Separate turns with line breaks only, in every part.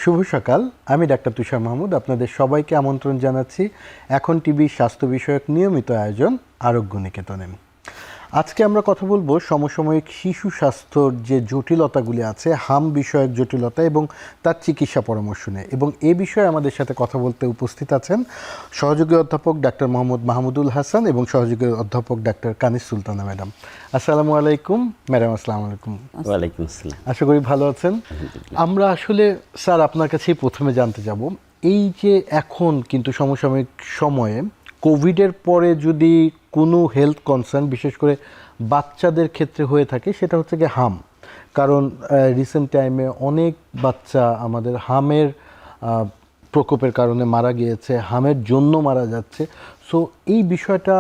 শুভ সকাল। আমি ডাক্তার তুষার মাহমুদ, আপনাদের সবাইকে আমন্ত্রণ জানাচ্ছি এখন টিভির স্বাস্থ্য বিষয়ক নিয়মিত আয়োজন আরোগ্য নিকেতনে। আজকে আমরা কথা বলবো সমসাময়িক শিশু স্বাস্থ্যর যে জটিলতাগুলি আছে, হাম বিষয়ক জটিলতা এবং তার চিকিৎসা পরামর্শ নিয়ে, এবং এ বিষয়ে আমাদের সাথে কথা বলতে উপস্থিত আছেন সহযোগী অধ্যাপক ডাক্তার মোহাম্মদ মাহমুদুল হাসান এবং সহযোগী অধ্যাপক ডাক্তার কানিজ সুলতানা ম্যাডাম। আসসালামু আলাইকুম ম্যাডাম। আসসালামু আলাইকুম।
ওয়ালাইকুম আসসালাম।
আশা করি ভালো আছেন। আমরা আসলে স্যার আপনার কাছেই প্রথমে জানতে যাব, এই যে এখন কিন্তু সমসাময়িক সময়ে কোভিডের পরে যদি কোনো হেলথ কনসার্ন বিশেষ করে বাচ্চাদের ক্ষেত্রে হয়ে থাকে, সেটা হচ্ছে গিয়ে হাম। কারণ রিসেন্ট টাইমে অনেক বাচ্চা আমাদের হামের প্রকোপের কারণে মারা গিয়েছে, হামের জন্য মারা যাচ্ছে। সো এই বিষয়টা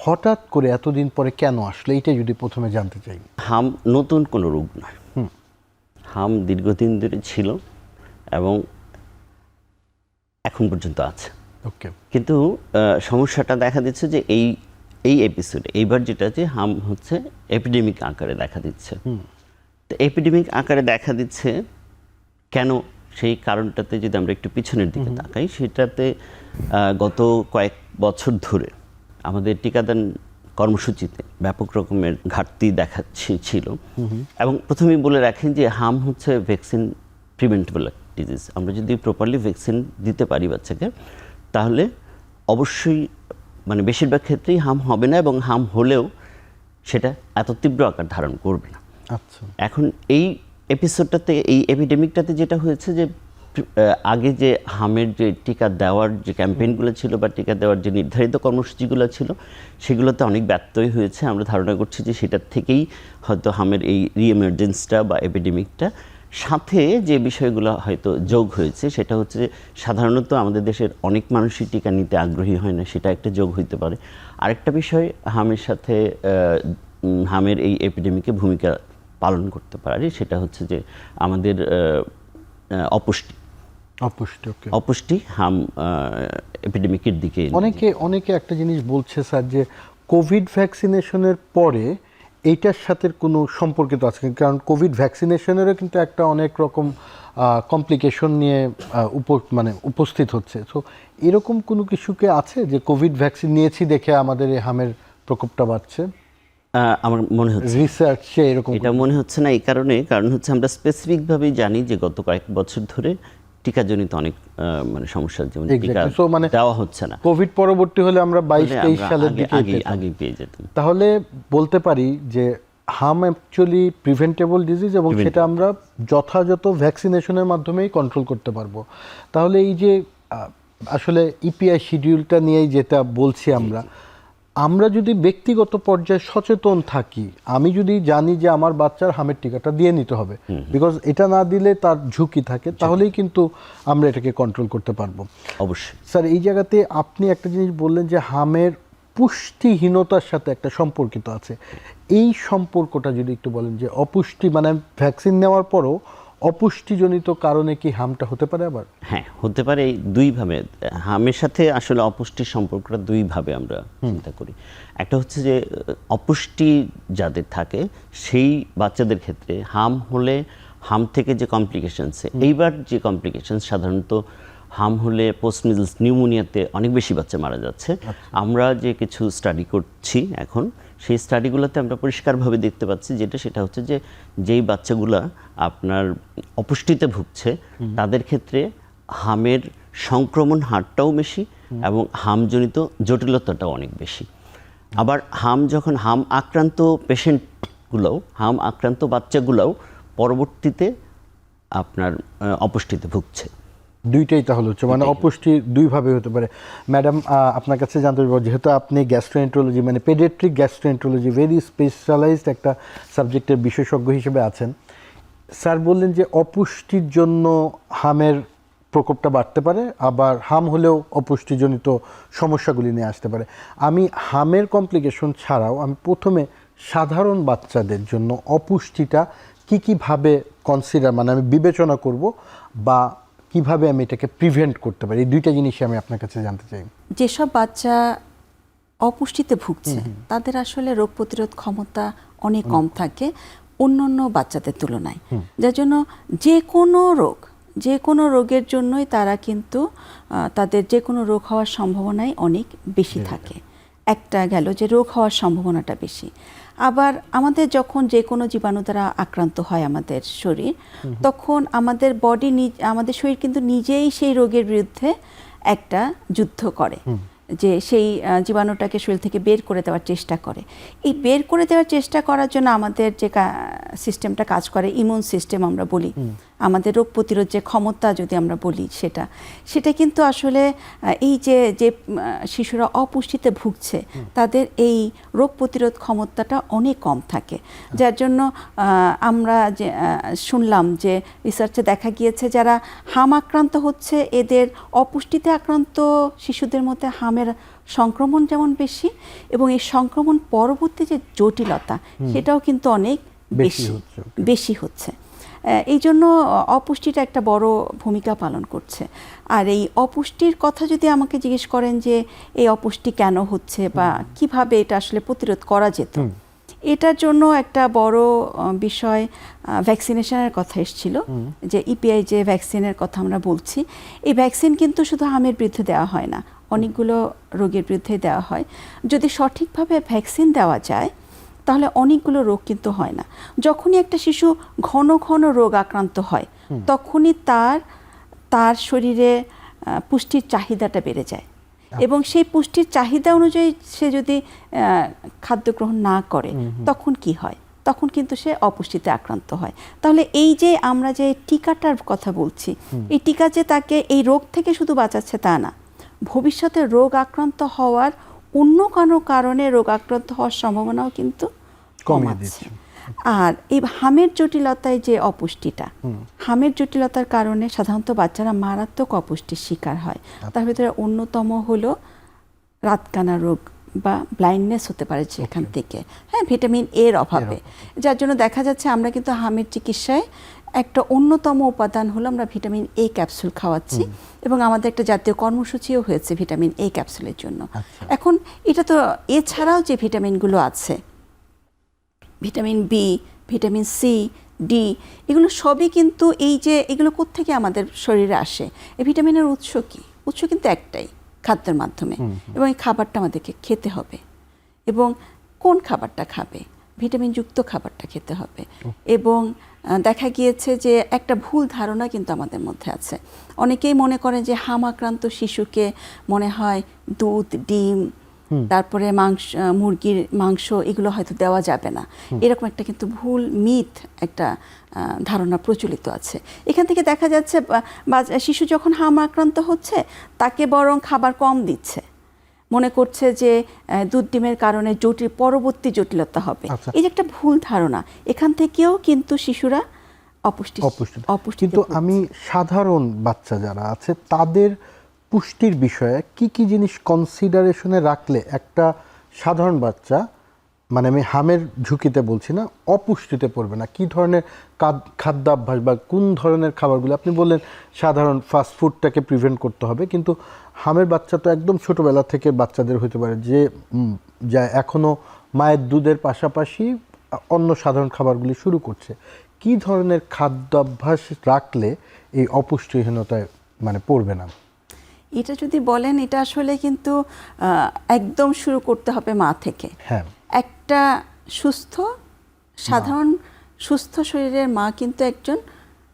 হঠাৎ করে এতদিন পরে কেন আসলে, এইটা যদি প্রথমে জানতে চাই।
হাম নতুন কোনো রোগ নয়। হাম দীর্ঘদিন ধরে ছিল এবং এখন পর্যন্ত আছে।
ওকে।
কিন্তু সমস্যাটা দেখা দিচ্ছে যে এই এপিসোডে এইবার যেটা যে হাম হচ্ছে এপিডেমিক আকারে দেখা দিচ্ছে। তো এপিডেমিক আকারে দেখা দিচ্ছে কেন, সেই কারণটাতে যদি আমরা একটু পিছনের দিকে তাকাই, সেটাতে গত কয়েক বছর ধরে আমাদের টিকাদান কর্মসূচিতে ব্যাপক রকমের ঘাটতি ছিল। এবং প্রথমেই বলে রাখেন যে হাম হচ্ছে ভ্যাকসিন প্রিভেন্টেবল ডিজিজ। আমরা যদি প্রপারলি ভ্যাকসিন দিতে পারি বাচ্চাকে, তাহলে অবশ্যই মানে বেশিরভাগ ক্ষেত্রেই হাম হবে না, এবং হাম হলেও সেটা এত তীব্র আকার ধারণ করবে না।
আচ্ছা।
এখন এই এপিসোডটাতে, এই এপিডেমিকটাতে যেটা হয়েছে যে আগে যে হামের যে টিকা দেওয়ার যে ক্যাম্পেইনগুলো ছিল বা টিকা দেওয়ার যে নির্ধারিত কর্মসূচিগুলো ছিল, সেগুলোতে অনেক ব্যত্যয় হয়েছে। আমরা ধারণা করছি যে সেটার থেকেই হয়তো হামের এই রিএমার্জেন্সটা বা এপিডেমিকটা, সাথে যে বিষয়গুলো হয়তো যোগ হয়েছে সেটা হচ্ছে যে সাধারণত আমাদের দেশের অনেক মানুষই টিকা নিতে আগ্রহী হয় না, সেটা একটা যোগ হইতে পারে। আরেকটা বিষয় হামের সাথে হামের এই এপিডেমিকে ভূমিকা পালন করতে পারে, সেটা হচ্ছে যে আমাদের অপুষ্টি হাম এপিডেমিকের দিকে।
অনেকে একটা জিনিস বলছে স্যার, যে কোভিড ভ্যাকসিনেশনের পরে এইটার সাথে কোনো সম্পর্কিত আছে, কারণ কোভিড ভ্যাকসিনেশনেরও কিন্তু একটা অনেক রকম কমপ্লিকেশন নিয়ে উপস্থিত হচ্ছে। তো এরকম কোনো কিছুকে আছে যে কোভিড ভ্যাকসিন নিয়েছি দেখে আমাদের এই হামের প্রকোপটা বাড়ছে?
আমার মনে হচ্ছে
রিসার্চে এরকম
এটা মনে হচ্ছে না। এই কারণ হচ্ছে আমরা স্পেসিফিকভাবেই জানি যে গত কয়েক বছর ধরে টিকাজনিত অনেক মানে সমস্যার জন্য টিকা দেওয়া হচ্ছে না।
কোভিড পরবর্তী হলে আমরা 22-23 সালের দিকে
আগে পেয়ে যেতাম।
তাহলে বলতে পারি যে হাম অ্যাকচুয়ালি প্রিভেন্টেবল ডিজিজ, এবং সেটা আমরা যথাযথ ভ্যাকসিনেশনের মাধ্যমেই কন্ট্রোল করতে পারবো। তাহলে এই যে আসলে ইপিআই শিডিউলটা নিয়েই যেটা বলছি, আমরা যদি ব্যক্তিগত পর্যায়ে সচেতন থাকি, আমি যদি জানি যে আমার বাচ্চার হামের টিকাটা দিয়ে নিতে হবে, বিকজ এটা না দিলে তার ঝুঁকি থাকে, তাহলেই কিন্তু আমরা এটাকে কন্ট্রোল করতে পারবো।
অবশ্যই
স্যার, এই জায়গাতে আপনি একটা জিনিস বললেন যে হামের পুষ্টিহীনতার সাথে একটা সম্পর্কিত আছে। এই সম্পর্কটা যদি একটু বলেন, যে অপুষ্টি মানে ভ্যাকসিন নেওয়ার পরও অপুষ্টিজনিত কারণে কি হামটা হতে পারে আবার?
হ্যাঁ, হতে পারে। এই দুইভাবে হামের সাথে আসলে অপুষ্টির সম্পর্কটা দুইভাবে আমরা চিন্তা করি। একটা হচ্ছে যে অপুষ্টি যাদের থাকে সেই বাচ্চাদের ক্ষেত্রে হাম হলে হাম থেকে যে কমপ্লিকেশনস, এইবার যে কমপ্লিকেশনস সাধারণত হাম হলে পোস্ট মিজলস নিউমোনিয়াতে অনেক বেশি বাচ্চা মারা যাচ্ছে। আমরা যে কিছু স্টাডি করছি এখন, সেই স্টাডিগুলোতে আমরা পরিষ্কারভাবে দেখতে পাচ্ছি সেটা হচ্ছে যে যেই বাচ্চাগুলা আপনার অপুষ্টিতে ভুগছে তাদের ক্ষেত্রে হামের সংক্রমণ হারটাও বেশি এবং হামজনিত জটিলতাটাও অনেক বেশি। আবার যখন হাম আক্রান্ত পেশেন্টগুলোও, হাম আক্রান্ত বাচ্চাগুলোও পরবর্তীতে আপনার অপুষ্টিতে ভুগছে।
দুইটাই তাহলে হচ্ছে, মানে অপুষ্টি দুইভাবে হতে পারে। ম্যাডাম, আপনার কাছে জানতে পারবো, যেহেতু আপনি গ্যাস্ট্রোএন্টারোলজি মানে পেডিয়াট্রিক গ্যাস্ট্রোএন্টারোলজি ভেরি স্পেশালাইজড একটা সাবজেক্টের বিশেষজ্ঞ হিসেবে আছেন, স্যার বললেন যে অপুষ্টির জন্য হামের প্রকোপটা বাড়তে পারে, আবার হাম হলেও অপুষ্টিজনিত সমস্যাগুলি নিয়ে আসতে পারে। আমি হামের কমপ্লিকেশন ছাড়াও আমি প্রথমে সাধারণ বাচ্চাদের জন্য অপুষ্টিটা কীভাবে কনসিডার মানে আমি বিবেচনা করব, বা কিভাবে আমি এটাকে প্রিভেন্ট করতে পারি, এই দুইটা জিনিসই আমি আপনার কাছে জানতে চাই।
যেসব বাচ্চা অপুষ্টিতে ভুগছে তাদের আসলে রোগ প্রতিরোধ ক্ষমতা অনেক কম থাকে অন্যান্য বাচ্চাদের তুলনায়, যার জন্য যে কোনো রোগ যে কোনো রোগের জন্যই তারা কিন্তু তাদের যে কোনো রোগ হওয়ার সম্ভাবনাই অনেক বেশি থাকে। একটা গেল যে রোগ হওয়ার সম্ভাবনাটা বেশি। আবার আমাদের যখন যে কোনো জীবাণু দ্বারা আক্রান্ত হয় আমাদের শরীর, তখন আমাদের আমাদের শরীর কিন্তু নিজেই সেই রোগের বিরুদ্ধে একটা যুদ্ধ করে, যে সেই জীবাণুটাকে শরীর থেকে বের করে দেওয়ার চেষ্টা করে। এই বের করে দেওয়ার চেষ্টা করার জন্য আমাদের যে সিস্টেমটা কাজ করে, ইমিউন সিস্টেম আমরা বলি, আমাদের রোগ প্রতিরোধ যে ক্ষমতা যদি আমরা বলি, সেটা কিন্তু আসলে এই যে শিশুরা অপুষ্টিতে ভুগছে, তাদের এই রোগ প্রতিরোধ ক্ষমতাটা অনেক কম থাকে। যার জন্য আমরা যে শুনলাম যে রিসার্চে দেখা গিয়েছে যারা হাম আক্রান্ত হচ্ছে, এদের অপুষ্টিতে আক্রান্ত শিশুদের মধ্যে হামের সংক্রমণ যেমন বেশি, এবং এই সংক্রমণ পরবর্তী যে জটিলতা সেটাও কিন্তু অনেক বেশি হচ্ছে। এই জন্য অপুষ্টিটা একটা বড় ভূমিকা পালন করছে। আর এই অপুষ্টির কথা যদি আমাকে জিজ্ঞেস করেন যে এই অপুষ্টি কেন হচ্ছে বা কিভাবে এটা আসলে প্রতিরোধ করা যেত, এটার জন্য একটা বড় বিষয় ভ্যাকসিনেশনের কথা এসেছিল, যে ইপিআই যে ভ্যাকসিনের কথা আমরা বলছি, এই ভ্যাকসিন কিন্তু শুধু হামের বিরুদ্ধে দেওয়া হয় না, অনেকগুলো রোগের বিরুদ্ধে দেওয়া হয়। যদি সঠিকভাবে ভ্যাকসিন দেওয়া যায় তাহলে অনেকগুলো রোগ কিন্তু হয় না। যখনই একটা শিশু ঘন ঘন রোগ আক্রান্ত হয়, তখনই তার শরীরে পুষ্টির চাহিদাটা বেড়ে যায়, এবং সেই পুষ্টির চাহিদা অনুযায়ী সে যদি খাদ্য গ্রহণ না করে, তখন কি হয়? তখন কিন্তু সে অপুষ্টিতে আক্রান্ত হয়। তাহলে এই যে আমরা যে টিকাটার কথা বলছি, এই টিকা যে তাকে এই রোগ থেকে শুধু বাঁচাচ্ছে তা না, ভবিষ্যতে রোগ আক্রান্ত হওয়ার অন্য কোনো কারণে রোগ আক্রান্ত হওয়ার সম্ভাবনাও কিন্তু কমাচ্ছে। আর এই হামের জটিলতায় যে অপুষ্টিটা, হামের জটিলতার কারণে সাধারণত বাচ্চারা মারাত্মক অপুষ্টির শিকার হয়। তার ভিতরে অন্যতম হলো রাতকানা রোগ বা ব্লাইন্ডনেস হতে পারে সেখান থেকে, হ্যাঁ, ভিটামিন এর অভাবে। যার জন্য দেখা যাচ্ছে আমরা কিন্তু হামের চিকিৎসায় একটা অন্যতম উপাদান হলো আমরা ভিটামিন এ ক্যাপসুল খাওয়াচ্ছি, এবং আমাদের একটা জাতীয় কর্মসূচিও হয়েছে ভিটামিন এ ক্যাপসুলের জন্য। এখন এটা তো এছাড়াও যে ভিটামিনগুলো আছে, vitamin B, vitamin C, D, এগুলো সবই কিন্তু এই যে এগুলো কোত্থেকে আমাদের শরীরে আসে, এই ভিটামিনের উৎস কি? উৎস কিন্তু একটাই, খাদ্যের মাধ্যমে। এবং এই খাবারটা আমাদেরকে খেতে হবে, এবং কোন খাবারটা খাবে? ভিটামিনযুক্ত খাবারটা খেতে হবে। এবং দেখা গিয়েছে যে একটা ভুল ধারণা কিন্তু আমাদের মধ্যে আছে। অনেকেই মনে করেন যে হাম আক্রান্ত শিশুকে মনে হয় দুধ, ডিম, তারপরে মুরগির মাংস এগুলো হয়তো দেওয়া যাবে না, এরকম একটা কিন্তু ভুল মিথ একটা ধারণা প্রচলিত আছে। এখান থেকে দেখা যাচ্ছে শিশু যখন হাম আক্রান্ত হচ্ছে, তাকে বরং খাবার কম দিচ্ছে, মনে করছে যে দুধ ডিমের কারণে পরবর্তী জটিলতা হবে। এই যে একটা ভুল ধারণা, এখান থেকেও কিন্তু শিশুরা অপুষ্টি।
কিন্তু আমি সাধারণ বাচ্চা যারা আছে তাদের পুষ্টির বিষয়ে কি কি জিনিস কনসিডারেশনে রাখলে একটা সাধারণ বাচ্চা, মানে আমি হামের ঝুঁকিতে বলছি না, অপুষ্টিতে পড়বে না? কি ধরনের খাদ্যাভ্যাস বা কোন ধরনের খাবারগুলো? আপনি বললেন সাধারণ ফাস্টফুডটাকে প্রিভেন্ট করতে হবে, কিন্তু হামের বাচ্চা তো একদম ছোটোবেলা থেকে বাচ্চাদের হতে পারে যে যা এখনও মায়ের দুধের পাশাপাশি অন্য সাধারণ খাবারগুলি শুরু করছে। কি ধরনের খাদ্যাভ্যাস রাখলে এই অপুষ্টিহীনতায় মানে পড়বে না?
এটা যদি বলেন, এটা আসলে কিন্তু একদম শুরু করতে হবে মা থেকে।
হ্যাঁ,
একটা সাধারণ সুস্থ শরীরের মা কিন্তু একজন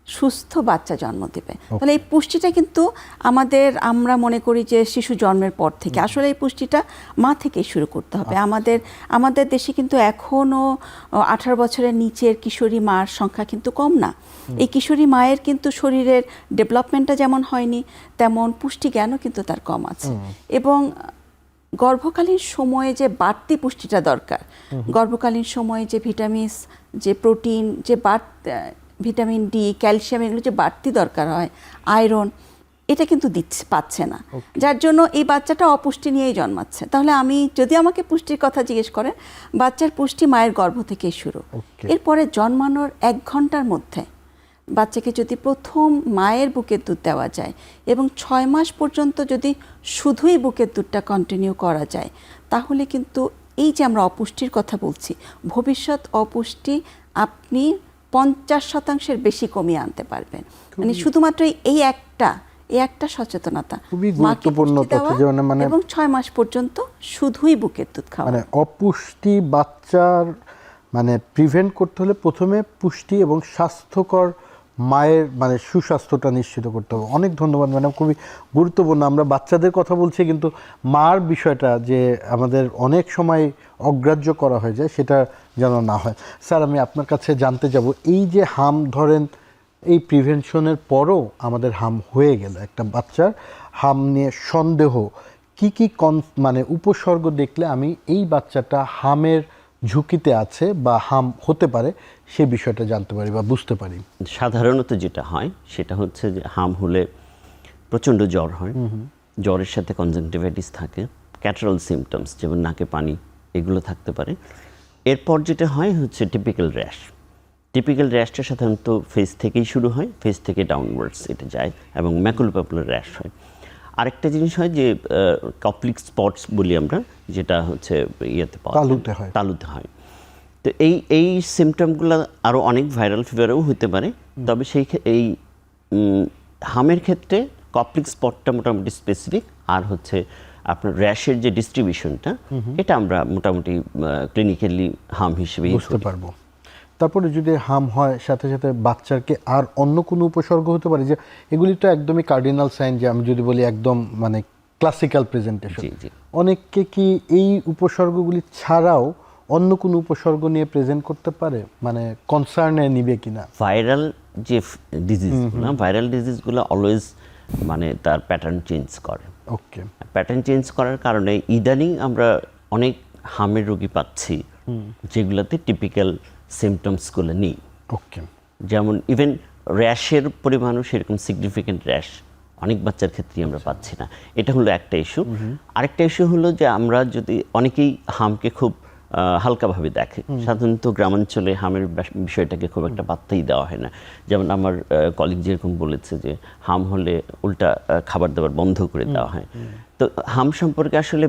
সুস্থ বাচ্চা জন্ম দেবে। তাহলে এই পুষ্টিটা কিন্তু আমরা মনে করি যে শিশু জন্মের পর থেকে, আসলে এই পুষ্টিটা মা থেকেই শুরু করতে হবে। আমাদের দেশে কিন্তু এখনও 18 বছরের নিচের কিশোরী মার সংখ্যা কিন্তু কম না। এই কিশোরী মায়ের কিন্তু শরীরের ডেভেলপমেন্টটা যেমন হয়নি, তেমন পুষ্টি জ্ঞানও কিন্তু তার কম আছে। এবং গর্ভকালীন সময়ে যে বাড়তি পুষ্টিটা দরকার, গর্ভকালীন সময়ে যে ভিটামিন, যে প্রোটিন, যে ভিটামিন ডি, ক্যালসিয়াম, এগুলো যে বাড়তি দরকার হয়, আয়রন, এটা কিন্তু পাচ্ছে না। যার জন্য এই বাচ্চাটা অপুষ্টি নিয়েই জন্মাচ্ছে। তাহলে যদি আমাকে পুষ্টির কথা জিজ্ঞেস করেন, বাচ্চার পুষ্টি মায়ের গর্ভ থেকেই শুরু। এরপরে জন্মানোর 1 ঘন্টার মধ্যে বাচ্চাকে যদি প্রথম মায়ের বুকের দুধ দেওয়া যায় এবং 6 মাস পর্যন্ত যদি শুধুই বুকের দুধটা কন্টিনিউ করা যায়, তাহলে কিন্তু এই যে আমরা অপুষ্টির কথা বলছি, ভবিষ্যৎ অপুষ্টি আপনি 50% বেশি কমিয়ে আনতে পারবেন। মানে শুধুমাত্র এই একটা সচেতনতা,
খুবই
মাকে
গুরুত্বপূর্ণ
পুষ্টি
তথ্য,
দেওয়া
যেমন মানে
এবং 6 মাস পর্যন্ত শুধুই বুকের দুধ খাওয়া।
মানে অপুষ্টি বাচ্চার মানে প্রিভেন্ট করতে হলে প্রথমে পুষ্টি এবং স্বাস্থ্যকর মায়ের মানে সুস্বাস্থ্যটা নিশ্চিত করতে হবে। অনেক ধন্যবাদ ম্যাডাম, খুবই গুরুত্বপূর্ণ। আমরা বাচ্চাদের কথা বলছি কিন্তু মার বিষয়টা যে আমাদের অনেক সময় অগ্রাহ্য করা হয়ে যায়, সেটা যেন না হয়। স্যার, আমি আপনার কাছে জানতে যাব, এই যে হাম ধরেন এই প্রিভেনশনের পরও আমাদের হাম হয়ে গেল, একটা বাচ্চার হাম নিয়ে সন্দেহ, কি মানে উপসর্গ দেখলে আমি এই বাচ্চাটা হামের ঝুঁকিতে আছে বা হাম হতে পারে সে বিষয়টা জানতে পারি বা বুঝতে পারি?
সাধারণত যেটা হয় সেটা হচ্ছে যে হাম হলে প্রচণ্ড জ্বর হয়, জ্বরের সাথে কনজাংটিভাইটিস থাকে, ক্যাটারাল সিমটমস যেমন নাকে পানি, এগুলো থাকতে পারে। এরপর যেটা হয় হচ্ছে টিপিক্যাল র্যাশ। টিপিক্যাল র্যাশটা সাধারণত ফেস থেকেই শুরু হয়, ফেস থেকে ডাউনওয়ার্ডস এটা যায় এবং ম্যাকুলোপ্যাপুলার র্যাশ হয়। আরেকটা জিনিস হয় যে কপ্লিক স্পটস বলি আমরা, যেটা হচ্ছে ইয়েতে পাওয়া যায়, তালুতে হয়। তো এই সিমটমগুলো আরও অনেক ভাইরাল ফিভারেও হতে পারে, তবে এই হামের ক্ষেত্রে কপ্লিক স্পটটা মোটামুটি স্পেসিফিক, আর হচ্ছে আপনার র্যাশের যে ডিস্ট্রিবিউশনটা এটা আমরা মোটামুটি ক্লিনিক্যালি হাম হিসেবে
বুঝতে পারবো। তারপরে যদি হাম হয় সাথে সাথে বাচ্চাকে আর অন্য কোনো উপসর্গ হতে পারে? যে এগুলি তো একদমই কার্ডিনাল সাইন, যে আমি যদি বলি একদম মানে ক্লাসিক্যাল প্রেজেন্টেশন। অনেককে কি এই উপসর্গগুলি ছাড়াও অন্য কোনো উপসর্গ নিয়ে প্রেজেন্ট করতে পারে, মানে কনসার্নে নিবে কিনা?
ভাইরাল যে ডিজিজগুলো, ভাইরাল ডিজিজগুলো অলওয়েজ মানে তার প্যাটার্ন চেঞ্জ করে।
ওকে,
প্যাটার্ন চেঞ্জ করার কারণে ইদানিং আমরা অনেক হামের রোগী পাচ্ছি যেগুলোতে টিপিক্যাল সিমটমসগুলো নেই।
ওকে,
যেমন ইভেন র্যাশের পরিমাণও সেরকম সিগনিফিক্যান্ট র্যাশ অনেক বাচ্চার ক্ষেত্রেই আমরা পাচ্ছি না। এটা হলো একটা ইস্যু। আরেকটা ইস্যু হলো যে আমরা যদি অনেকেই হামকে খুব হালকাভাবে দেখে, সাধারণত গ্রামাঞ্চলে হামের বিষয়টাকে খুব একটা পাত্তাই দেওয়া হয় না। যেমন আমার কলিগ যেরকম বলেছে যে হাম হলে উল্টা খাবার দাবার বন্ধ করে দেওয়া হয়। তো হাম সম্পর্কে আসলে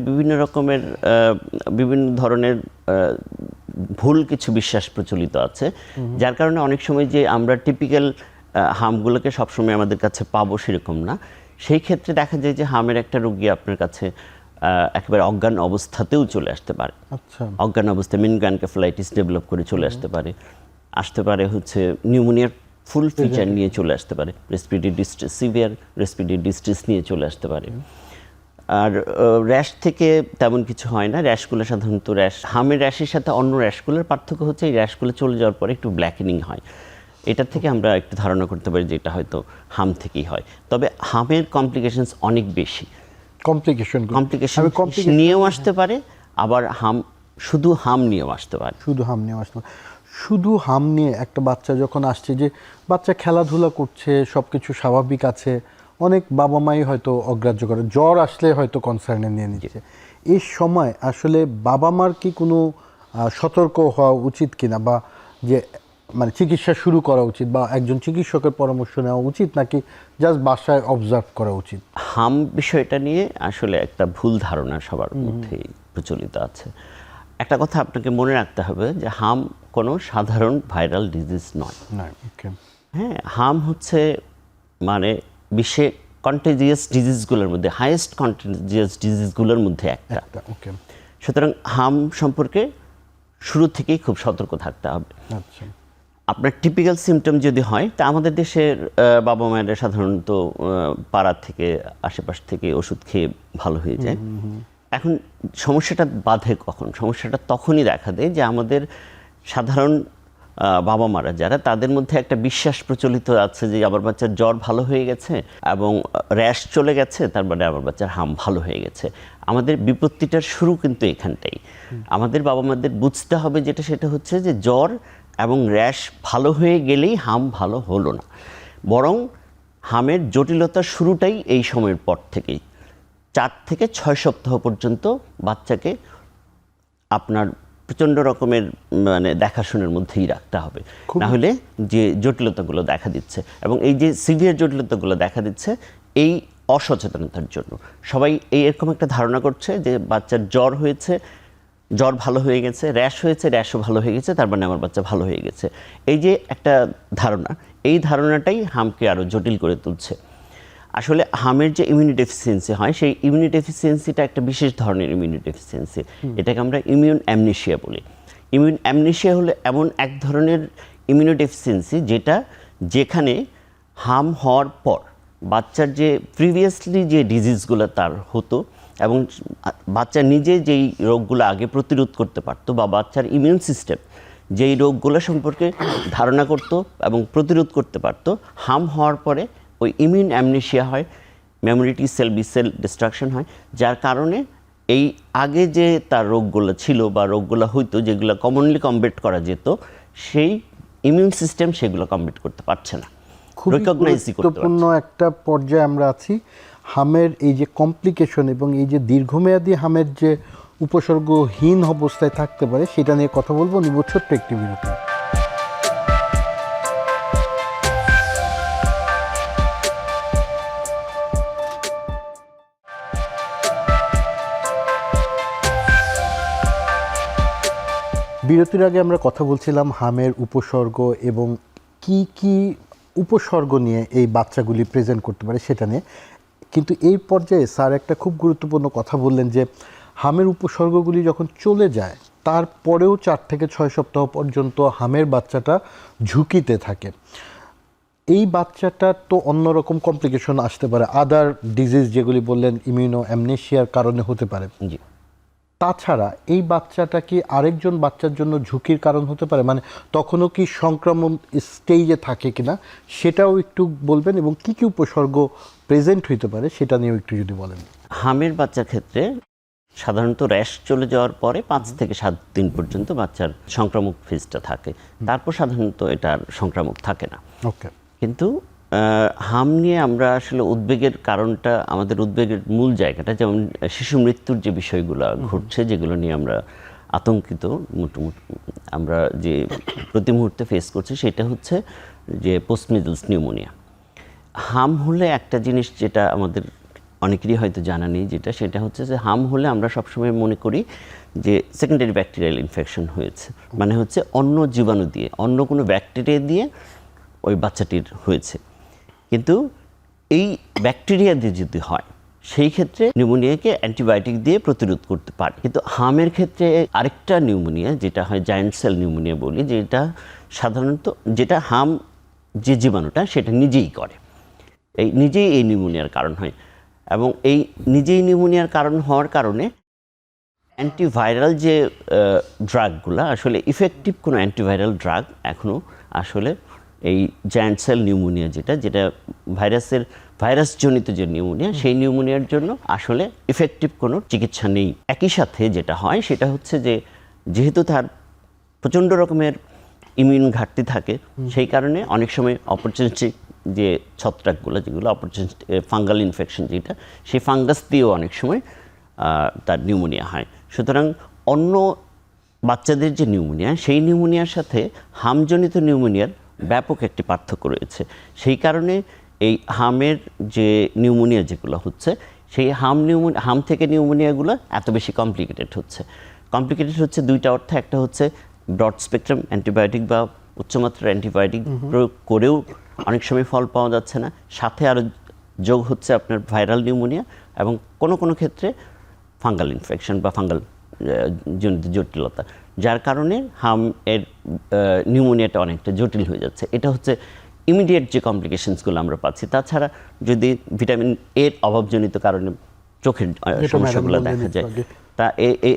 বিভিন্ন ধরনের ভুল কিছু বিশ্বাস প্রচলিত আছে, যার কারণে অনেক সময় যে আমরা টিপিক্যাল হামগুলোকে সবসময় আমাদের কাছে পাবো সেরকম না। সেই ক্ষেত্রে দেখা যায় যে হামের একটা রোগী আপনার কাছে একেবারে অজ্ঞান অবস্থাতেও চলে আসতে পারে।
আচ্ছা,
অজ্ঞান অবস্থায় মেনিনজাইটিস ডেভেলপ করে চলে আসতে পারে হচ্ছে নিউমোনিয়ার ফুল ফিচার নিয়ে চলে আসতে পারে, respiratory distress, severe respiratory distress নিয়ে চলে আসতে পারে। আর র্যাশ থেকে তেমন কিছু হয় না। র্যাশগুলো সাধারণত হামের র্যাশের সাথে অন্য র্যাশগুলোর পার্থক্য হচ্ছে এই র্যাশগুলো চলে যাওয়ার পরে একটু ব্ল্যাকেনিং হয়। এটা থেকে আমরা একটু ধারণা করতে পারি যে এটা হয়তো হাম থেকেই হয়। তবে হামের কমপ্লিকেশনস অনেক বেশি, কমপ্লিকেশন নিয়েও আসতে পারে, আবার শুধু হাম নিয়েও আসতে পারে।
শুধু হাম নিয়ে একটা বাচ্চা যখন আসছে, যে বাচ্চা খেলাধুলা করছে, সব কিছু স্বাভাবিক আছে, অনেক বাবা মাই হয়তো অগ্রাহ্য করে, জ্বর আসলে হয়তো কনসার্নে নিয়ে নিচ্ছে। এই সময় আসলে বাবা মার কি কোনো সতর্ক হওয়া উচিত কিনা, বা যে মানে চিকিৎসা শুরু করা উচিত, বা একজন চিকিৎসকের পরামর্শ নেওয়া উচিত, নাকি জাস্ট বাসায় অবজার্ভ করা উচিত?
হাম বিষয়টা নিয়ে আসলে একটা ভুল ধারণা সবার মধ্যেই প্রচলিত আছে। একটা কথা আপনাকে মনে রাখতে হবে যে হাম কোনো সাধারণ ভাইরাল ডিজিজ নয়। হ্যাঁ, হাম হচ্ছে মানে বিশ্বে কন্টেজিয়াস ডিজিজগুলোর মধ্যে, হাইয়েস্ট কন্টেজিয়াস ডিজিজগুলোর মধ্যে একটা। সুতরাং হাম সম্পর্কে শুরু থেকেই খুব সতর্ক থাকতে হবে। আপনার টিপিক্যাল সিমটম যদি হয়, তা আমাদের দেশের বাবা মায়েরা সাধারণত পাড়া থেকে আশেপাশ থেকে ওষুধ খেয়ে ভালো হয়ে যায়। এখন সমস্যাটা বাধে কখন? সমস্যাটা তখনই দেখা দেয় যে আমাদের সাধারণ বাবা মারা যারা, তাদের মধ্যে একটা বিশ্বাস প্রচলিত আছে যে আমার বাচ্চার জ্বর ভালো হয়ে গেছে এবং র্যাশ চলে গেছে, তার মানে আমার বাচ্চার হাম ভালো হয়ে গেছে। আমাদের বিপত্তিটার শুরু কিন্তু এখানটাই। আমাদের বাবা মাদের বুঝতে হবে যেটা, সেটা হচ্ছে যে জ্বর এবং র্যাশ ভালো হয়ে গেলেই হাম ভালো হলো না, বরং হামের জটিলতার শুরুটাই এই সময়ের পর থেকেই। 4 থেকে 6 সপ্তাহ পর্যন্ত বাচ্চাকে আপনার প্রচণ্ড রকমের মানে দেখাশোনার মধ্যেই রাখতে হবে, না হলে যে জটিলতাগুলো দেখা দিচ্ছে, এবং এই যে সিভিয়ার জটিলতাগুলো দেখা দিচ্ছে এই অসচেতনতার জন্য। সবাই এরকম একটা ধারণা করছে যে বাচ্চার জ্বর হয়েছে, জ্বর ভালো হয়ে গেছে, র্যাশ হয়েছে, র্যাশও ভালো হয়ে গেছে, তার মানে আমার বাচ্চা ভালো হয়ে গেছে। এই যে একটা ধারণা, এই ধারণাটাই হামকে আরও জটিল করে তুলছে। আসলে হামের যে ইমিউনি ডেফিসিয়েন্সি হয়, সেই ইমিউনি ডেফিসিয়েন্সিটা একটা বিশেষ ধরনের ইমিউনি ডেফিসিয়েন্সি, এটাকে আমরা ইমিউন অ্যামনেশিয়া বলি। ইমিউন অ্যামনেশিয়া হলো এমন এক ধরনের ইমিউনো ডেফিসিয়েন্সি যেখানে হাম হওয়ার পর বাচ্চার যে প্রিভিয়াসলি যে ডিজিজগুলো তার হতো এবং বাচ্চা নিজে যেই রোগগুলো আগে প্রতিরোধ করতে পারতো বা বাচ্চার ইমিউন সিস্টেম যেই রোগগুলো সম্পর্কে ধারণা করতো এবং প্রতিরোধ করতে পারতো, হাম হওয়ার পরে ওই ইমিউন অ্যামনেশিয়া হয়, memory T cell B cell destruction হয়, যার কারণে এই আগে যে তার রোগগুলো ছিল বা রোগগুলো হইতো যেগুলো কমনলি কমব্যাট করা যেত, সেই ইমিউন সিস্টেম সেগুলো কমব্যাট করতে পারছে না,
খুবই
রিকগনাইজই করতে পারছে
গুরুত্বপূর্ণ একটা পর্যায়ে আমরা আছি। হামের এই যে কমপ্লিকেশন এবং এই যে দীর্ঘমেয়াদী হামের যে উপসর্গহীন অবস্থায় থাকতে পারে সেটা নিয়ে কথা বলবো, নিব ছোট্ট একটি বিরতি। বিরতির আগে আমরা কথা বলছিলাম হামের উপসর্গ এবং কি কি উপসর্গ নিয়ে এই বাচ্চাগুলি প্রেজেন্ট করতে পারে সেটা নিয়ে, কিন্তু এই পর্যায়ে স্যার একটা খুব গুরুত্বপূর্ণ কথা বললেন যে হামের উপসর্গগুলি যখন চলে যায় তারপরেও 4 থেকে 6 সপ্তাহ পর্যন্ত হামের বাচ্চাটা ঝুঁকিতে থাকে। এই বাচ্চাটার তো অন্যরকম কমপ্লিকেশন আসতে পারে, আদার ডিজিজ যেগুলি বললেন ইমিউনো অ্যামনেশিয়ার কারণে হতে পারে।
জি।
তাছাড়া এই বাচ্চাটা কি আরেকজন বাচ্চার জন্য ঝুঁকির কারণ হতে পারে, মানে তখনও কি সংক্রমণ স্টেজে থাকে কিনা সেটাও একটু বলবেন, এবং কি কি উপসর্গ প্রেজেন্ট হইতে পারে সেটা নিয়েও একটু যদি বলেন।
হামের বাচ্চার ক্ষেত্রে সাধারণত র্যাশ চলে যাওয়ার পরে 5 থেকে 7 দিন পর্যন্ত বাচ্চার সংক্রামক ফেজটা থাকে, তারপর সাধারণত এটা আর সংক্রামক থাকে না।
ওকে।
কিন্তু হাম নিয়ে আমরা আসলে উদ্বেগের কারণটা, আমাদের উদ্বেগের মূল জায়গাটা, যেমন শিশু মৃত্যুর যে বিষয়গুলো ঘটছে যেগুলো নিয়ে আমরা আতঙ্কিত, আমরা যে প্রতি মুহূর্তে ফেস করছি, সেটা হচ্ছে যে পোস্ট মিডলস নিউমোনিয়া। হাম হলে একটা জিনিস যেটা আমাদের অনেকেরই হয়তো জানা নেই, সেটা হচ্ছে যে হাম হলে আমরা সবসময় মনে করি যে সেকেন্ডারি ব্যাকটেরিয়াল ইনফেকশন হয়েছে, মানে হচ্ছে অন্য জীবাণু দিয়ে, অন্য কোনো ব্যাকটেরিয়া দিয়ে ওই বাচ্চাটির হয়েছে। কিন্তু এই ব্যাকটেরিয়া দিয়ে যদি হয় সেই ক্ষেত্রে নিউমোনিয়াকে অ্যান্টিবায়োটিক দিয়ে প্রতিরোধ করতে পারে। কিন্তু হামের ক্ষেত্রে আরেকটা নিউমোনিয়া যেটা হয় জায়ান্ট সেল নিউমোনিয়া বলি, যেটা সাধারণত যেটা হাম যে জীবাণুটা সেটা নিজেই করে, নিজেই এই নিউমোনিয়ার কারণ হয়, এবং এই নিজেই নিউমোনিয়ার কারণ হওয়ার কারণে অ্যান্টিভাইরাল যে ড্রাগগুলো, আসলে ইফেক্টিভ কোনো অ্যান্টিভাইরাল ড্রাগ এখনও আসলে এই জায়ান্ট সেল নিউমোনিয়া যেটা ভাইরাসজনিত যে নিউমোনিয়া, সেই নিউমোনিয়ার জন্য আসলে ইফেক্টিভ কোনো চিকিৎসা নেই। একই সাথে যেটা হয় সেটা হচ্ছে যে যেহেতু তার প্রচণ্ড রকমের ইমিউন ঘাটতি থাকে, সেই কারণে অনেক সময় অপরচুনিস্টিক যে ছত্রাকগুলো, যেগুলো অপরচুনিস্টিক ফাঙ্গাল ইনফেকশন যেটা, সেই ফাঙ্গাস দিয়েও অনেক সময় তার নিউমোনিয়া হয়। সুতরাং অন্য বাচ্চাদের যে নিউমোনিয়া, সেই নিউমোনিয়ার সাথে হামজনিত নিউমোনিয়ার ব্যাপক একটি পার্থক্য রয়েছে। সেই কারণে এই হামের যে নিউমোনিয়া যেগুলো হচ্ছে, সেই হাম থেকে নিউমোনিয়াগুলো এত বেশি কমপ্লিকেটেড হচ্ছে দুইটা অর্থে। একটা হচ্ছে ব্রড স্পেকট্রাম অ্যান্টিবায়োটিক বা উচ্চমাত্রার অ্যান্টিবায়োটিক প্রয়োগ করেও অনেক সময় ফল পাওয়া যাচ্ছে না, সাথে আরও যোগ হচ্ছে আপনার ভাইরাল নিউমোনিয়া এবং কোনো ক্ষেত্রে ফাঙ্গাল ইনফেকশন বা ফাঙ্গাল জনিত জটিলতা, যার কারণে হাম এর নিউমোনিয়াটা অনেকটা জটিল হয়ে যাচ্ছে। এটা হচ্ছে ইমিডিয়েট যে কমপ্লিকেশনসগুলো আমরা পাচ্ছি। তাছাড়া যদি ভিটামিন এর অভাবজনিত কারণে চোখের সমস্যাগুলো দেখা যায়, তা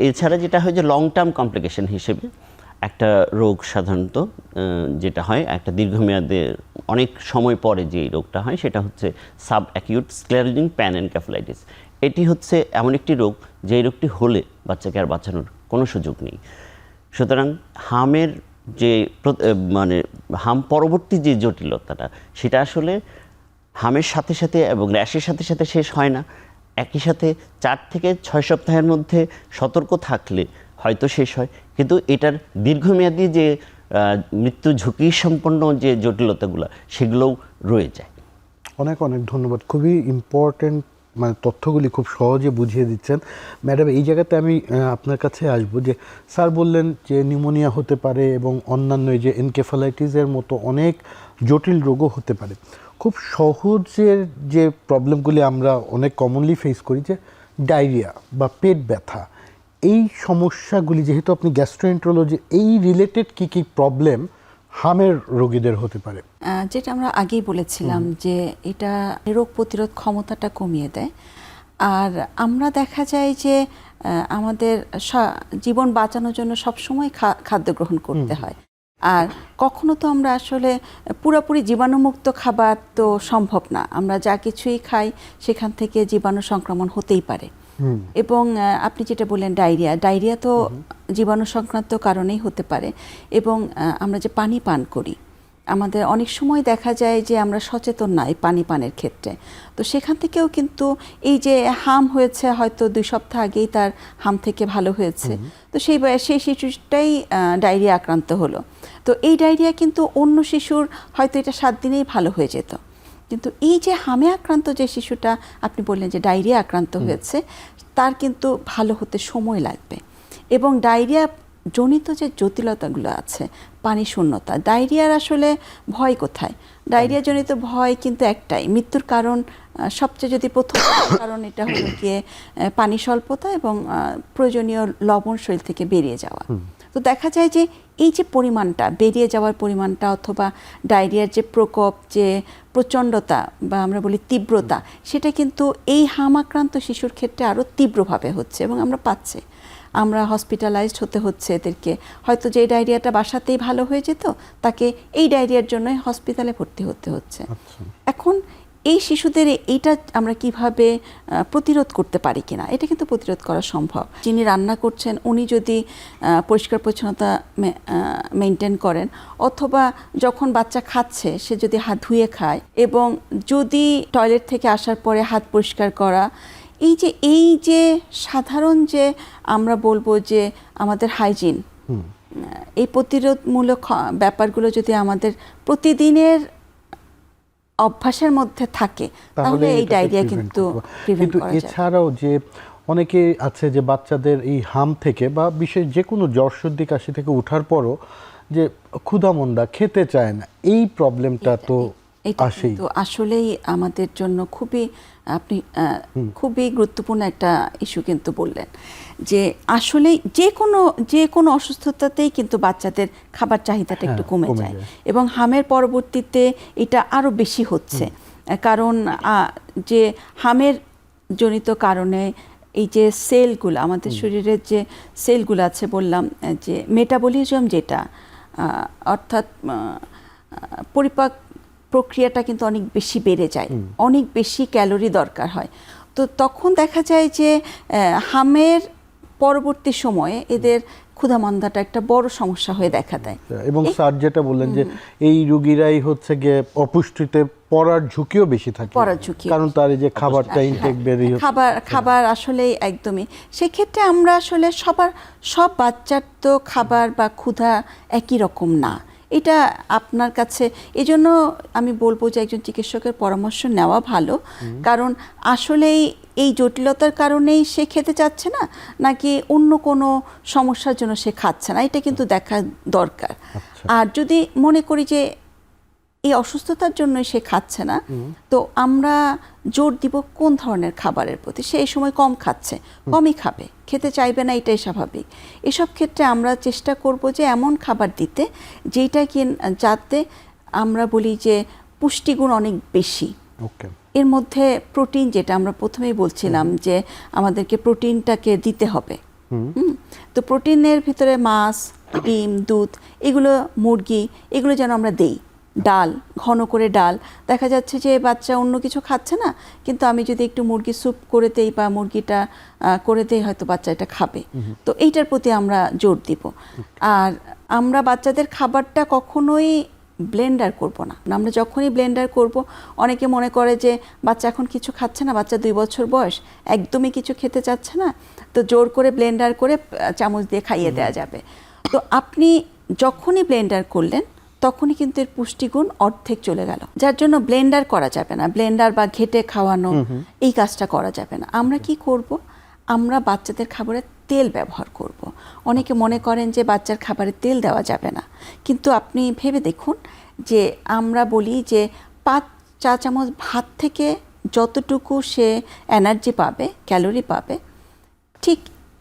এছাড়া যেটা হয় যে লং টার্ম কমপ্লিকেশন হিসেবে একটা রোগ সাধারণত যেটা হয়, একটা দীর্ঘমেয়াদে অনেক সময় পরে যে রোগটা হয়, সেটা হচ্ছে সাব অ্যাকিউট স্ক্লেরোজিং প্যানএনকেফালাইটিস। এটি হচ্ছে এমন একটি রোগ, যে রোগটি হলে বাচ্চাকে আর বাঁচানোর কোনো সুযোগ নেই। সুতরাং হামের যে হাম পরবর্তী যে জটিলতাটা, সেটা আসলে হামের সাথে সাথে এবং র্যাশের সাথে সাথে শেষ হয় না, একই সাথে 4 থেকে 6 সপ্তাহের মধ্যে সতর্ক থাকলে হয়তো শেষ হয়, কিন্তু এটার দীর্ঘমেয়াদী যে মৃত্যু ঝুঁকি সম্পন্ন যে জটিলতাগুলো, সেগুলোও রয়ে যায়।
অনেক ধন্যবাদ। খুবই ইম্পর্টেন্ট মানে তথ্যগুলি খুব সহজে বুঝিয়ে দিচ্ছেন। ম্যাডাম, এই জায়গাতে আমি আপনার কাছে আসবো যে স্যার বললেন যে নিউমোনিয়া হতে পারে এবং অন্যান্য এই যে এনকেফালাইটিসের মতো অনেক জটিল রোগও হতে পারে। খুব সহজের যে প্রবলেমগুলি আমরা অনেক কমনলি ফেস করি, যে ডায়রিয়া বা পেট ব্যথা, এই সমস্যাগুলি যেহেতু আপনি গ্যাস্ট্রোএন্টারোলজি, এই রিলেটেড কি কি প্রবলেম হামের রোগীদের হতে পারে?
যেটা আমরা আগেই বলেছিলাম যে এটা রোগ প্রতিরোধ ক্ষমতাটা কমিয়ে দেয়। আর আমরা দেখা যায় যে আমাদের জীবন বাঁচানোর জন্য সবসময় খাদ্য গ্রহণ করতে হয়। আর কখনো তো আমরা আসলে পুরোপুরি জীবাণুমুক্ত খাবার তো সম্ভব না। আমরা যা কিছুই খাই সেখান থেকে জীবাণু সংক্রমণ হতেই পারে। এবং আপনি যেটা বললেন ডায়রিয়া তো জীবাণু সংক্রান্ত কারণেই হতে পারে। এবং আমরা যে পানি পান করি, আমাদের অনেক সময় দেখা যায় যে আমরা সচেতন না এই পানি পানের ক্ষেত্রে। তো সেখান থেকেও কিন্তু এই যে হাম হয়েছে, হয়তো 2 সপ্তাহ আগেই তার হাম থেকে ভালো হয়েছে, তো সেই শিশুটাই ডায়রিয়া আক্রান্ত হলো। তো এই ডায়রিয়া কিন্তু অন্য শিশুর হয়তো এটা 7 দিনেই ভালো হয়ে যেত, কিন্তু এই যে হামে আক্রান্ত যে শিশুটা আপনি বললেন যে ডায়রিয়া আক্রান্ত হয়েছে, তার কিন্তু ভালো হতে সময় লাগবে। এবং ডায়রিয়া জনিত যে জটিলতাগুলো আছে, পানি শূন্যতা, ডায়রিয়ার আসলে ভয় কোথায়? ডায়রিয়া জনিত ভয় কিন্তু একটাই, মৃত্যুর কারণ সবচেয়ে যদি প্রথম কারণ এটা হলো গিয়ে পানি স্বল্পতা এবং প্রয়োজনীয় লবণ শরীর থেকে বেরিয়ে যাওয়া। তো দেখা যায় যে এই যে পরিমাণটা, বেরিয়ে যাওয়ার পরিমাণটা, অথবা ডায়রিয়ার যে প্রকোপ, যে প্রচণ্ডতা বা আমরা বলি তীব্রতা, সেটা কিন্তু এই হাম আক্রান্ত শিশুর ক্ষেত্রে আরও তীব্রভাবে হচ্ছে এবং আমরা পাচ্ছি। আমরা হসপিটালাইজড হতে হচ্ছে এদেরকে। হয়তো যে ডায়রিয়াটা বাসাতেই ভালো হয়ে যেত, তাকে এই ডায়রিয়ার জন্যই হসপিটালে ভর্তি হতে হচ্ছে। এখন এই শিশুদের এইটা আমরা কিভাবে প্রতিরোধ করতে পারি কিনা, এটা কিন্তু প্রতিরোধ করা সম্ভব। যিনি রান্না করছেন উনি যদি পরিষ্কার পরিচ্ছন্নতা মেনটেন করেন, অথবা যখন বাচ্চা খাচ্ছে সে যদি হাত ধুয়ে খায়, এবং যদি টয়লেট থেকে আসার পরে হাত পরিষ্কার করা, এই যে সাধারণ যে আমরা বলবো যে আমাদের হাইজিন, এই প্রতিরোধমূলক ব্যাপারগুলো যদি আমাদের প্রতিদিনের অভ্যাসের মধ্যে থাকে, তাহলে এই ডায়রিয়া কিন্তু প্রিভেন্ট করা যায়।
এছাড়াও যে অনেকে আছে যে বাচ্চাদের এই হাম থেকে বা বিশেষ যে কোনো জ্বর সর্দি কাশি থেকে ওঠার পরও যে ক্ষুধামন্দা, খেতে চায় না, এই প্রবলেমটা তো আসেই।
তো আসলেই আমাদের জন্য খুবই গুরুত্বপূর্ণ একটা ইস্যু কিন্তু বললেন, যে আসলে যে কোনো অসুস্থতাতেই কিন্তু বাচ্চাদের খাবার চাহিদাটা একটু কমে যায়, এবং হামের পরবর্তীতে এটা আরও বেশি হচ্ছে। কারণ যে হামের জনিত কারণে এই যে সেলগুলো, আমাদের শরীরের যে সেলগুলো আছে, বললাম যে মেটাবলিজম, যেটা অর্থাৎ পরিপাক প্রক্রিয়াটা কিন্তু অনেক বেশি বেড়ে যায়, অনেক বেশি ক্যালোরি দরকার হয়। তো তখন দেখা যায় যে হামের পরবর্তী সময়ে এদের ক্ষুধামন্দাটা একটা বড় সমস্যা হয়ে দেখা দেয়।
এবং স্যার যেটা বললেন যে এই রোগীরাই হচ্ছে গিয়ে অপুষ্টিতে পড়ার ঝুঁকিও বেশি থাকে, কারণ তার এই যে খাবারটা ইনটেক বেরিয়ে
খাবার আসলে একদমই। সেক্ষেত্রে আমরা আসলে সব বাচ্চার তো খাবার বা ক্ষুধা একই রকম না। এটা আপনার কাছে, এজন্য আমি বলবো যে একজন চিকিৎসকের পরামর্শ নেওয়া ভালো। কারণ আসলেই এই জটিলতার কারণেই সে খেতে চাচ্ছে না, নাকি অন্য কোনো সমস্যার জন্য সে খাচ্ছে না, এটা কিন্তু দেখা দরকার। আর যদি মনে করি যে এই অসুস্থতার জন্য সে খাচ্ছে না, তো আমরা জোর দিব কোন ধরনের খাবারের প্রতি। সে এই সময় কম খাচ্ছে, কমই খাবে, খেতে চাইবে না, এটাই স্বাভাবিক। এসব ক্ষেত্রে আমরা চেষ্টা করব যে এমন খাবার দিতে যেটা যাতে আমরা বলি যে পুষ্টিগুণ অনেক বেশি। এর মধ্যে প্রোটিন, যেটা আমরা প্রথমেই বলছিলাম যে আমাদেরকে প্রোটিনটাকে দিতে হবে। তো প্রোটিনের ভিতরে মাছ, ডিম, দুধ, এগুলো, মুরগি, এগুলো যেন আমরা দেই। ডাল, ঘন করে ডাল, দেখা যাচ্ছে যে বাচ্চা অন্য কিছু খাচ্ছে না, কিন্তু আমি যদি একটু মুরগি স্যুপ করে দেই বা মুরগিটা করে দেই, হয়তো বাচ্চা এটা খাবে। তো এইটার প্রতি আমরা জোর দিব। আর আমরা বাচ্চাদের খাবারটা কখনোই ব্লেন্ডার করব না। আমরা যখনই ব্লেন্ডার করব, অনেকে মনে করে যে বাচ্চা এখন কিছু খাচ্ছে না, বাচ্চা 2 বছর বয়স, একদমই কিছু খেতে চাচ্ছে না, তো জোর করে ব্লেন্ডার করে চামচ দিয়ে খাইয়ে দেওয়া যাবে। তো আপনি যখনই ব্লেন্ডার করলেন, তখনই কিন্তু এর পুষ্টিগুণ অর্ধেক চলে গেল। যার জন্য ব্লেন্ডার করা যাবে না, ব্লেন্ডার বা ঘেটে খাওয়ানো এই কাজটা করা যাবে না। আমরা কি করব, আমরা বাচ্চাদের খাবারে তেল ব্যবহার করব। অনেকে মনে করেন যে বাচ্চার খাবারে তেল দেওয়া যাবে না, কিন্তু আপনি ভেবে দেখুন যে আমরা বলি যে 5 চা চামচ ভাত থেকে যতটুকু সে এনার্জি পাবে, ক্যালোরি পাবে, ঠিক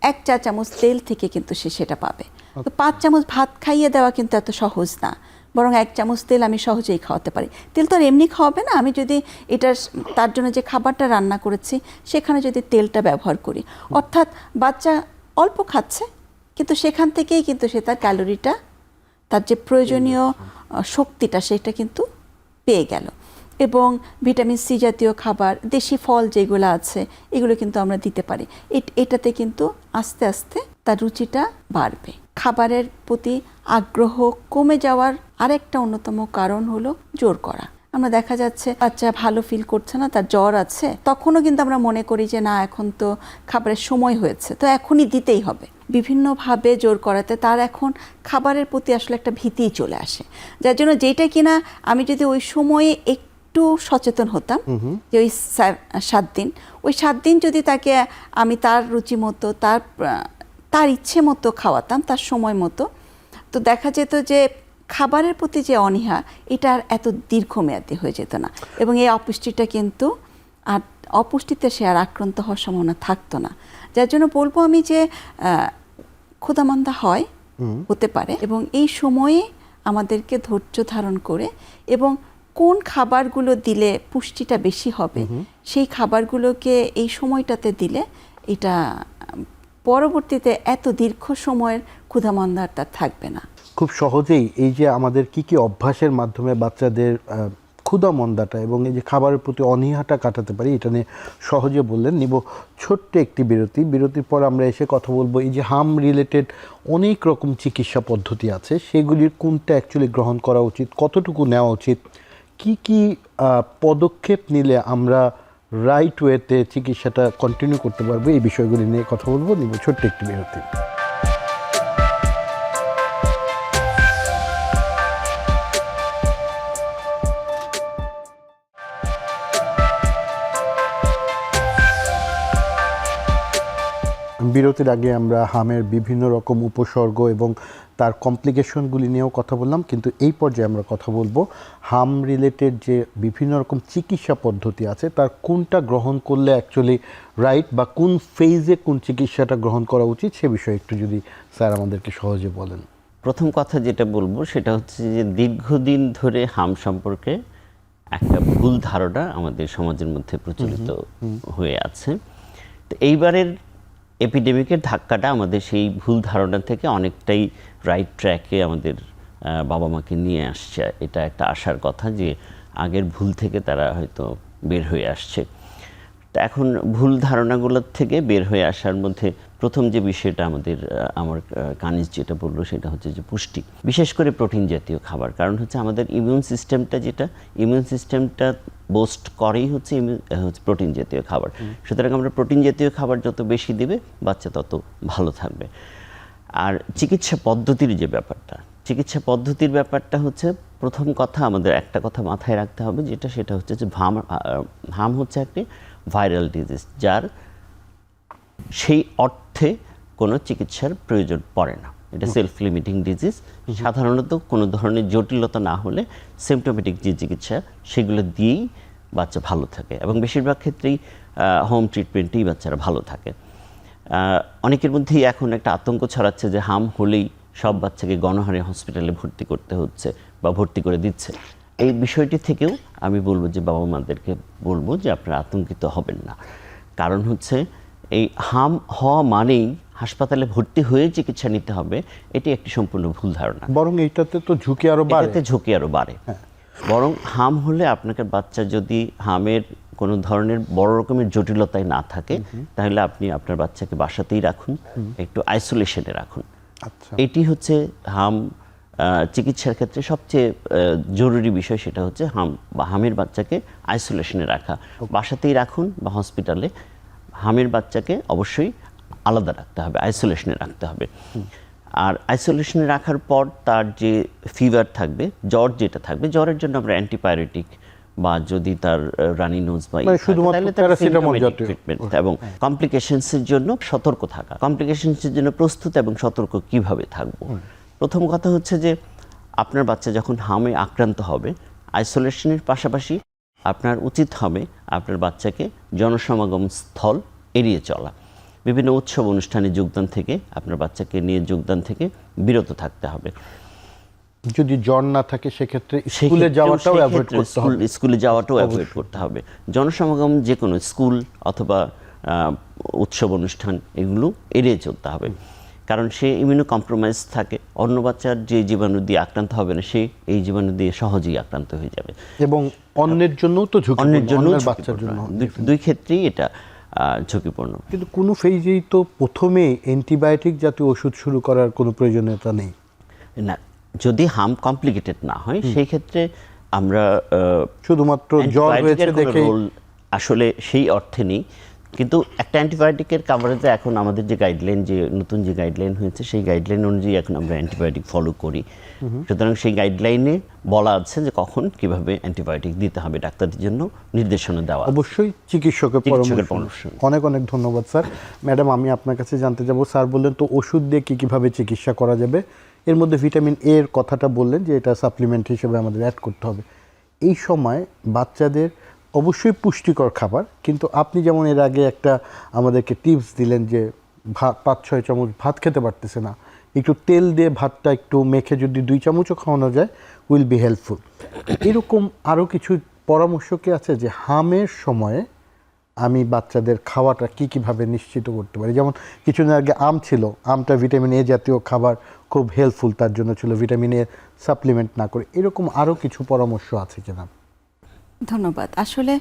1 চা চামচ তেল থেকে কিন্তু সে সেটা পাবে। তো 5 চামচ ভাত খাইয়ে দেওয়া কিন্তু এত সহজ না, বরং 1 চামচ তেল আমি সহজেই খাওয়াতে পারি। তেল তো আর এমনি খাওয়াবে না, আমি যদি এটার তার জন্য যে খাবারটা রান্না করেছি সেখানে যদি তেলটা ব্যবহার করি, অর্থাৎ বাচ্চা অল্প খাচ্ছে কিন্তু সেখান থেকেই কিন্তু সে তার ক্যালোরিটা, তার যে প্রয়োজনীয় শক্তিটা সেটা কিন্তু পেয়ে গেল। এবং ভিটামিন সি জাতীয় খাবার, দেশি ফল যেগুলো আছে এগুলো কিন্তু আমরা দিতে পারি। এটাতে কিন্তু আস্তে আস্তে তার রুচিটা বাড়বে। খাবারের প্রতি আগ্রহ কমে যাওয়ার আরেকটা অন্যতম কারণ হলো জোর করা। আমরা দেখা যাচ্ছে বাচ্চা ভালো ফিল করছে না, তার জ্বর আছে, তখনও কিন্তু আমরা মনে করি যে না, এখন তো খাবারের সময় হয়েছে, তো এখনই দিতেই হবে। বিভিন্নভাবে জোর করাতে তার এখন খাবারের প্রতি আসলে একটা ভীতিই চলে আসে, যার জন্য যেটা কিনা আমি যদি ওই সময়ে একটু সচেতন হতাম যে ওই 7 দিন, ওই 7 দিন যদি তাকে আমি তার রুচি মতো, তার ইচ্ছে মতো খাওয়াতাম, তার সময় মতো, তো দেখা যেত যে খাবারের প্রতি যে অনীহা এটা আর এত দীর্ঘমেয়াদী হয়ে যেত না, এবং এই অপুষ্টিটা কিন্তু আর অপুষ্টিতে সে আর আক্রান্ত হওয়ার সম্ভাবনা থাকতো না। যার জন্য বলবো আমি যে ক্ষুধামন্দা হতে পারে, এবং এই সময়ে আমাদেরকে ধৈর্য ধারণ করে এবং কোন খাবারগুলো দিলে পুষ্টিটা বেশি হবে সেই খাবারগুলোকে এই সময়টাতে দিলে এটা পরবর্তীতে এত দীর্ঘ সময়ের ক্ষুধামন্দা আর তার থাকবে না।
খুব সহজেই এই যে আমাদের কি কি অভ্যাসের মাধ্যমে বাচ্চাদের ক্ষুধামন্দাটা এবং এই যে খাবারের প্রতি অনীহাটা কাটাতে পারি, এটা নিয়ে সহজে বললেন। নিব ছোট্ট একটি বিরতির পর আমরা এসে কথা বলবো এই যে হাম রিলেটেড অনেক রকম চিকিৎসা পদ্ধতি আছে, সেগুলির কোনটা অ্যাকচুয়ালি গ্রহণ করা উচিত, কতটুকু নেওয়া উচিত, কি কি পদক্ষেপ নিলে আমরা রাইট ওয়েতে চিকিৎসাটা কন্টিনিউ করতে পারবো, এই বিষয়গুলি নিয়ে কথা বলবো। নিব ছোট্ট একটি বিরতি। বিরতির আগে আমরা হামের বিভিন্ন রকম উপসর্গ এবং তার কমপ্লিকেশনগুলি নিয়েও কথা বললাম, কিন্তু এই পর্যায়ে আমরা কথা বলবো হাম রিলেটেড যে বিভিন্ন রকম চিকিৎসা পদ্ধতি আছে তার কোনটা গ্রহণ করলে অ্যাকচুয়ালি রাইট, বা কোন ফেজে কোন চিকিৎসাটা গ্রহণ করা উচিত সে বিষয়ে একটু যদি স্যার আমাদেরকে সহজে বলেন।
প্রথম কথা যেটা বলবো সেটা হচ্ছে যে দীর্ঘদিন ধরে হাম সম্পর্কে একটা ভুল ধারণা আমাদের সমাজের মধ্যে প্রচলিত হয়ে আছে। তো এইবারের এপিডেমিকের ধাক্কাটা আমাদের সেই ভুল ধারণা থেকে অনেকটাই রাইট ট্র্যাকে আমাদের বাবা মাকে নিয়ে আসছে। এটা একটা আশার কথা যে আগের ভুল থেকে তারা হয়তো বের হয়ে আসছে। তো এখন ভুল ধারণাগুলোর থেকে বের হয়ে আসার মধ্যে প্রথম যে বিষয়টা আমার কানিজ যেটা বললো সেটা হচ্ছে যে পুষ্টি, বিশেষ করে প্রোটিন জাতীয় খাবার। কারণ হচ্ছে আমাদের ইমিউন সিস্টেমটা বোস্ট করেই হচ্ছে প্রোটিন জাতীয় খাবার। সুতরাং আমরা প্রোটিন জাতীয় খাবার যত বেশি দিবে বাচ্চা তত ভালো থাকবে। আর চিকিৎসা পদ্ধতির ব্যাপারটা হচ্ছে প্রথম কথা আমাদের একটা কথা মাথায় রাখতে হবে, সেটা হচ্ছে যে হাম হচ্ছে একটি ভাইরাল ডিজিজ, যার সেই অর্থে কোনো চিকিৎসার প্রয়োজন পড়ে না। এটা সেলফ লিমিটিং ডিজিজ। সাধারণত কোনো ধরনের জটিলতা না হলে সিমটোমেটিক যে চিকিৎসা সেগুলো দিয়েই বাচ্চা ভালো থাকে, এবং বেশিরভাগ ক্ষেত্রেই হোম ট্রিটমেন্টেই বাচ্চারা ভালো থাকে। অনেকের মধ্যেই এখন একটা আতঙ্ক ছড়াচ্ছে যে হাম হলেই সব বাচ্চাকে গণহারে হসপিটালে ভর্তি করতে হচ্ছে বা ভর্তি করে দিচ্ছে। এই বিষয়টি থেকেও আমি বলবো যে বাবা মাদেরকে বলবো যে আপনারা আতঙ্কিত হবেন না। কারণ হচ্ছে এই হাম হওয়া মানেই হাসপাতালে ভর্তি হয়ে চিকিৎসা নিতে হবে, এটি একটি সম্পূর্ণ ভুল ধারণা।
বরং এইটাতে তো ঝুঁকি আরো
বাড়ে। বরং হাম হলে আপনার বাচ্চা যদি হামের কোনো ধরনের বড় রকমের জটিলতায় না থাকে তাহলে আপনি আপনার বাচ্চাকে বাসাতেই রাখুন, একটু আইসোলেশনে রাখুন। এটি হচ্ছে হাম চিকিৎসার ক্ষেত্রে সবচেয়ে জরুরি বিষয়, সেটা হচ্ছে হামের বাচ্চাকে আইসোলেশনে রাখা। বাসাতেই রাখুন বা হসপিটালে, হামের বাচ্চাকে অবশ্যই আলাদা রাখতে হবে, আইসোলেশনে রাখতে হবে। আর আইসোলেশনে রাখার পর তার যে ফিভার থাকবে, জ্বর যেটা থাকবে, জ্বরের জন্য আমরা অ্যান্টিবায়োটিক বা যদি তার রানি নোজ বা
শুধুমাত্র প্যারাসিটামল জাতীয়
ট্রিটমেন্ট এবং কমপ্লিকেশনসের জন্য সতর্ক থাকা। কমপ্লিকেশনসের জন্য প্রস্তুত এবং সতর্ক কিভাবে থাকবো? প্রথম কথা হচ্ছে যে আপনার বাচ্চা যখন হামে আক্রান্ত হবে, আইসোলেশনের পাশাপাশি আপনার উচিত হবে আপনার বাচ্চাকে জনসমাগম স্থল এড়িয়ে চলা, বিভিন্ন উৎসব অনুষ্ঠানে যোগদান থেকে আপনার বাচ্চাকে নিয়ে যোগদান থেকে বিরত থাকতে হবে।
যদি জ্বর না থাকে সেক্ষেত্রে স্কুলে যাওয়াটাও অ্যাভয়েড করতে হবে।
স্কুলে যাওয়াটাও অ্যাভয়েড করতে হবে। জনসমাগম যে কোনো স্কুল অথবা উৎসব অনুষ্ঠান এগুলো এড়িয়ে চলতে হবে, কারণ সে ইমিউনো কম্প্রোমাইজ থাকে। অন্য বাচ্চার যে জীবাণু দিয়ে আক্রান্ত হবে না, সে এই জীবাণু দিয়ে সহজেই আক্রান্ত হয়ে যাবে
এবং অন্যের জন্যও তো ঝুঁকি,
অন্যের জন্য
বাচ্চার জন্য,
দুই ক্ষেত্রেই এটা ঝুঁকিপূর্ণ।
কিন্তু কোনো ফেজেই তো প্রথমে অ্যান্টিবায়োটিক জাতীয় ওষুধ শুরু করার কোনো প্রয়োজনীয়তা নেই
না, যদি হাম কমপ্লিকেটেড না হয় সেই ক্ষেত্রে আমরা
শুধুমাত্র জ্বর হয়েছে দেখে
আসলে সেই অর্থে নেই। কিন্তু একটা অ্যান্টিবায়োটিকের কাভারেজে এখন আমাদের যে গাইডলাইন, যে নতুন যে গাইডলাইন হয়েছে সেই গাইডলাইন অনুযায়ী এখন আমরা অ্যান্টিবায়োটিক ফলো করি। সুতরাং সেই গাইডলাইনে বলা আছে যে কখন কিভাবে অ্যান্টিবায়োটিক দিতে হবে, ডাক্তারদের জন্য নির্দেশনা দেওয়া।
অবশ্যই চিকিৎসকের পরামর্শ। অনেক অনেক ধন্যবাদ স্যার। ম্যাডাম, আমি আপনার কাছে জানতে যাব, স্যার বললেন তো ওষুধ দিয়ে কিভাবে চিকিৎসা করা যাবে, এর মধ্যে ভিটামিন এ এর কথাটা বললেন যে এটা সাপ্লিমেন্ট হিসেবে আমাদের অ্যাড করতে হবে। এই সময় বাচ্চাদের অবশ্যই পুষ্টিকর খাবার, কিন্তু আপনি যেমন এর আগে একটা আমাদেরকে টিপস দিলেন যে 5-6 চামচ ভাত খেতে পারতেছে না, একটু তেল দিয়ে ভাতটা একটু মেখে যদি 2 চামচও খাওয়ানো যায় উইল বি হেল্পফুল। এরকম আরও কিছু পরামর্শ কি আছে যে হামের সময়ে আমি বাচ্চাদের খাওয়াটা কীভাবে নিশ্চিত করতে পারি? যেমন কিছুদিন আগে আম ছিল, আমটা ভিটামিন এ জাতীয় খাবার, খুব হেল্পফুল তার জন্য ছিল, ভিটামিন এ সাপ্লিমেন্ট না করে। এরকম আরও কিছু পরামর্শ আছে কিনা?
ধন্যবাদ। আসলে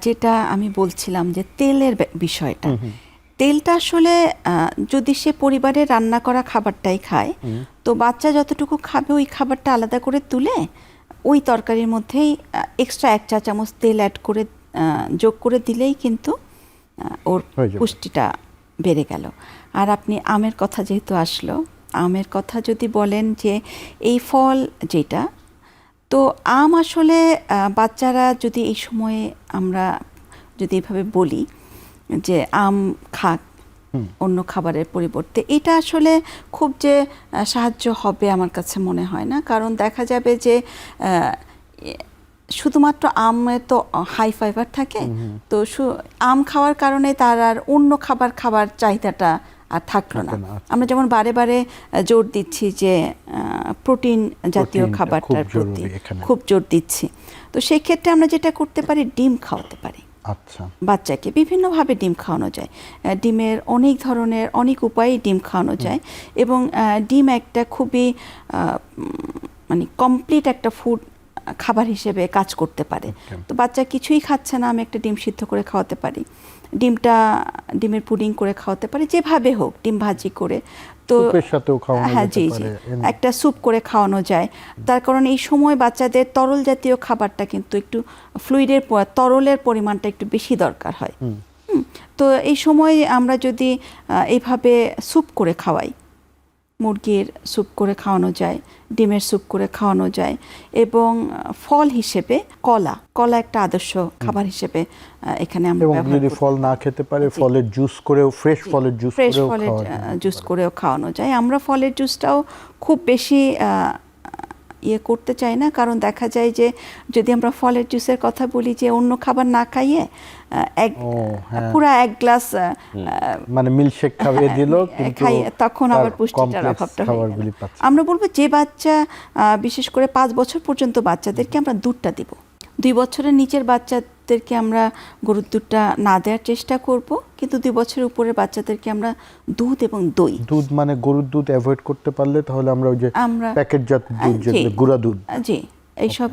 যেটা আমি বলছিলাম যে তেলের বিষয়টা, তেলটা আসলে যদি সে পরিবারের রান্না করা খাবারটাই খায়, তো বাচ্চা যতটুকু খাবে ওই খাবারটা আলাদা করে তুলে ওই তরকারির মধ্যেই এক্সট্রা 1 চা চামচ তেল অ্যাড করে যোগ করে দিলেই কিন্তু ওর পুষ্টিটা বেড়ে গেল। আর আপনি আমের কথা যেহেতু আসলো, আমের কথা যদি বলেন যে এই ফল যেটা, তো আম আসলে বাচ্চারা যদি এই সময়ে আমরা যদি এভাবে বলি যে আম খাক অন্য খাবারের পরিবর্তে, এটা আসলে খুব যে সাহায্য হবে আমার কাছে মনে হয় না। কারণ দেখা যাবে যে শুধুমাত্র আমে তো হাই ফাইবার থাকে, তো আম খাওয়ার কারণে তার আর অন্য খাবার চাহিদাটা আর থাকলো না। আমরা যেমন বারে বারে জোর দিচ্ছি যে প্রোটিন জাতীয় খাবারটার প্রতি খুব জোর দিচ্ছি, তো সেই ক্ষেত্রে আমরা যেটা করতে পারি, ডিম খাওয়াতে পারি।
আচ্ছা,
বাচ্চাকে বিভিন্নভাবে ডিম খাওয়ানো যায়। ডিমের অনেক ধরনের অনেক উপায়ে ডিম খাওয়ানো যায়, এবং ডিম একটা খুবই মানে কমপ্লিট একটা ফুড খাবার হিসেবে কাজ করতে পারে। তো বাচ্চা কিছুই খাচ্ছে না, আমি একটা ডিম সিদ্ধ করে খাওয়াতে পারি, ডিমের পুডিং করে খাওয়াতে পারি, যেভাবে হোক, ডিম ভাজি করে, তো হ্যাঁ জি একটা স্যুপ করে খাওয়ানো যায়। তার কারণ এই সময় বাচ্চাদের তরল জাতীয় খাবারটা কিন্তু একটু তরলের পরিমাণটা একটু বেশি দরকার হয়। তো এই সময় আমরা যদি এইভাবে স্যুপ করে খাওয়াই, মুরগির স্যুপ করে খাওয়ানো যায়, ডিমের স্যুপ করে খাওয়ানো যায়, এবং ফল হিসেবে কলা একটা আদর্শ খাবার হিসেবে এখানে আমরা ব্যবহার করি।
যদি ফল না খেতে পারে, ফলের জুস করেও, ফ্রেশ ফলের জুস করেও খাওয়ানো যায়। আমরা ফলের জুসটাও খুব বেশি করতে চাই না, কারণ দেখা যায় যে যদি আমরা ফলের জুসের কথা বলি, যে অন্য খাবার না খাইয়ে পুরো 1 গ্লাস মানে মিল্কশেক খাইয়ে দিল,
খাইয়ে তখন আবার পুষ্টিটার অভাবটা হয়ে গেল। আমরা বলবো যে বাচ্চা বিশেষ করে 5 বছর পর্যন্ত বাচ্চাদেরকে আমরা দুধটা দিব। 2 বছরের নিচের বাচ্চাদেরকে আমরা গরুর দুধটা না দেওয়ার চেষ্টা করব, কিন্তু 2 বছরের উপরের বাচ্চাদেরকে আমরা দুধ এবং দই,
দুধ মানে গরুর দুধ অ্যাভয়েড করতে পারলে তাহলে আমরা ওই যে প্যাকেটজাত দুধ, যেগুলো গুঁড়া দুধ,
জি এইসব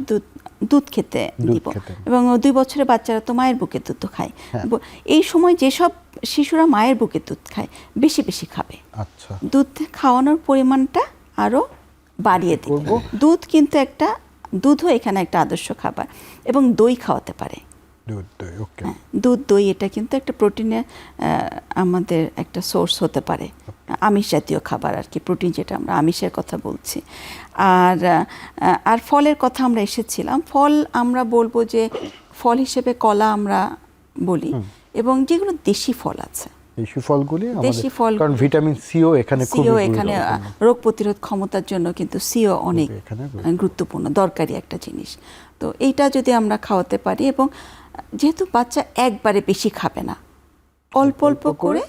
দুধ খেতে দিব। এবং 2 বছরের বাচ্চারা তো মায়ের বুকের দুধ খায়। এই সময় যেসব শিশুরা মায়ের বুকের দুধ খায় বেশি বেশি খাবে। আচ্ছা, দুধ খাওয়ানোর পরিমাণটা আরো বাড়িয়ে দিব। দুধও এখানে একটা আদর্শ খাবার, এবং দই খাওয়াতে পারে। দুধ দই এটা কিন্তু একটা প্রোটিনের আমাদের একটা সোর্স হতে পারে আমিষ জাতীয় খাবার আর কি, প্রোটিন যেটা আমরা আমিষের কথা বলছি। আর ফলের কথা আমরা এসেছিলাম। ফল আমরা বলবো যে ফল হিসেবে কলা আমরা বলি, এবং যেগুলো দেশি ফল আছে,
দেশি ফলগুলি
দেশি ফল,
কারণ ভিটামিন সিও এখানে
সিও এখানে রোগ প্রতিরোধ ক্ষমতার জন্য কিন্তু সিও অনেক গুরুত্বপূর্ণ, দরকারি একটা জিনিস। তো এইটা যদি আমরা খাওয়াতে পারি, এবং যেহেতু বাচ্চা একবারে বেশি খাবে না, অল্প অল্প করে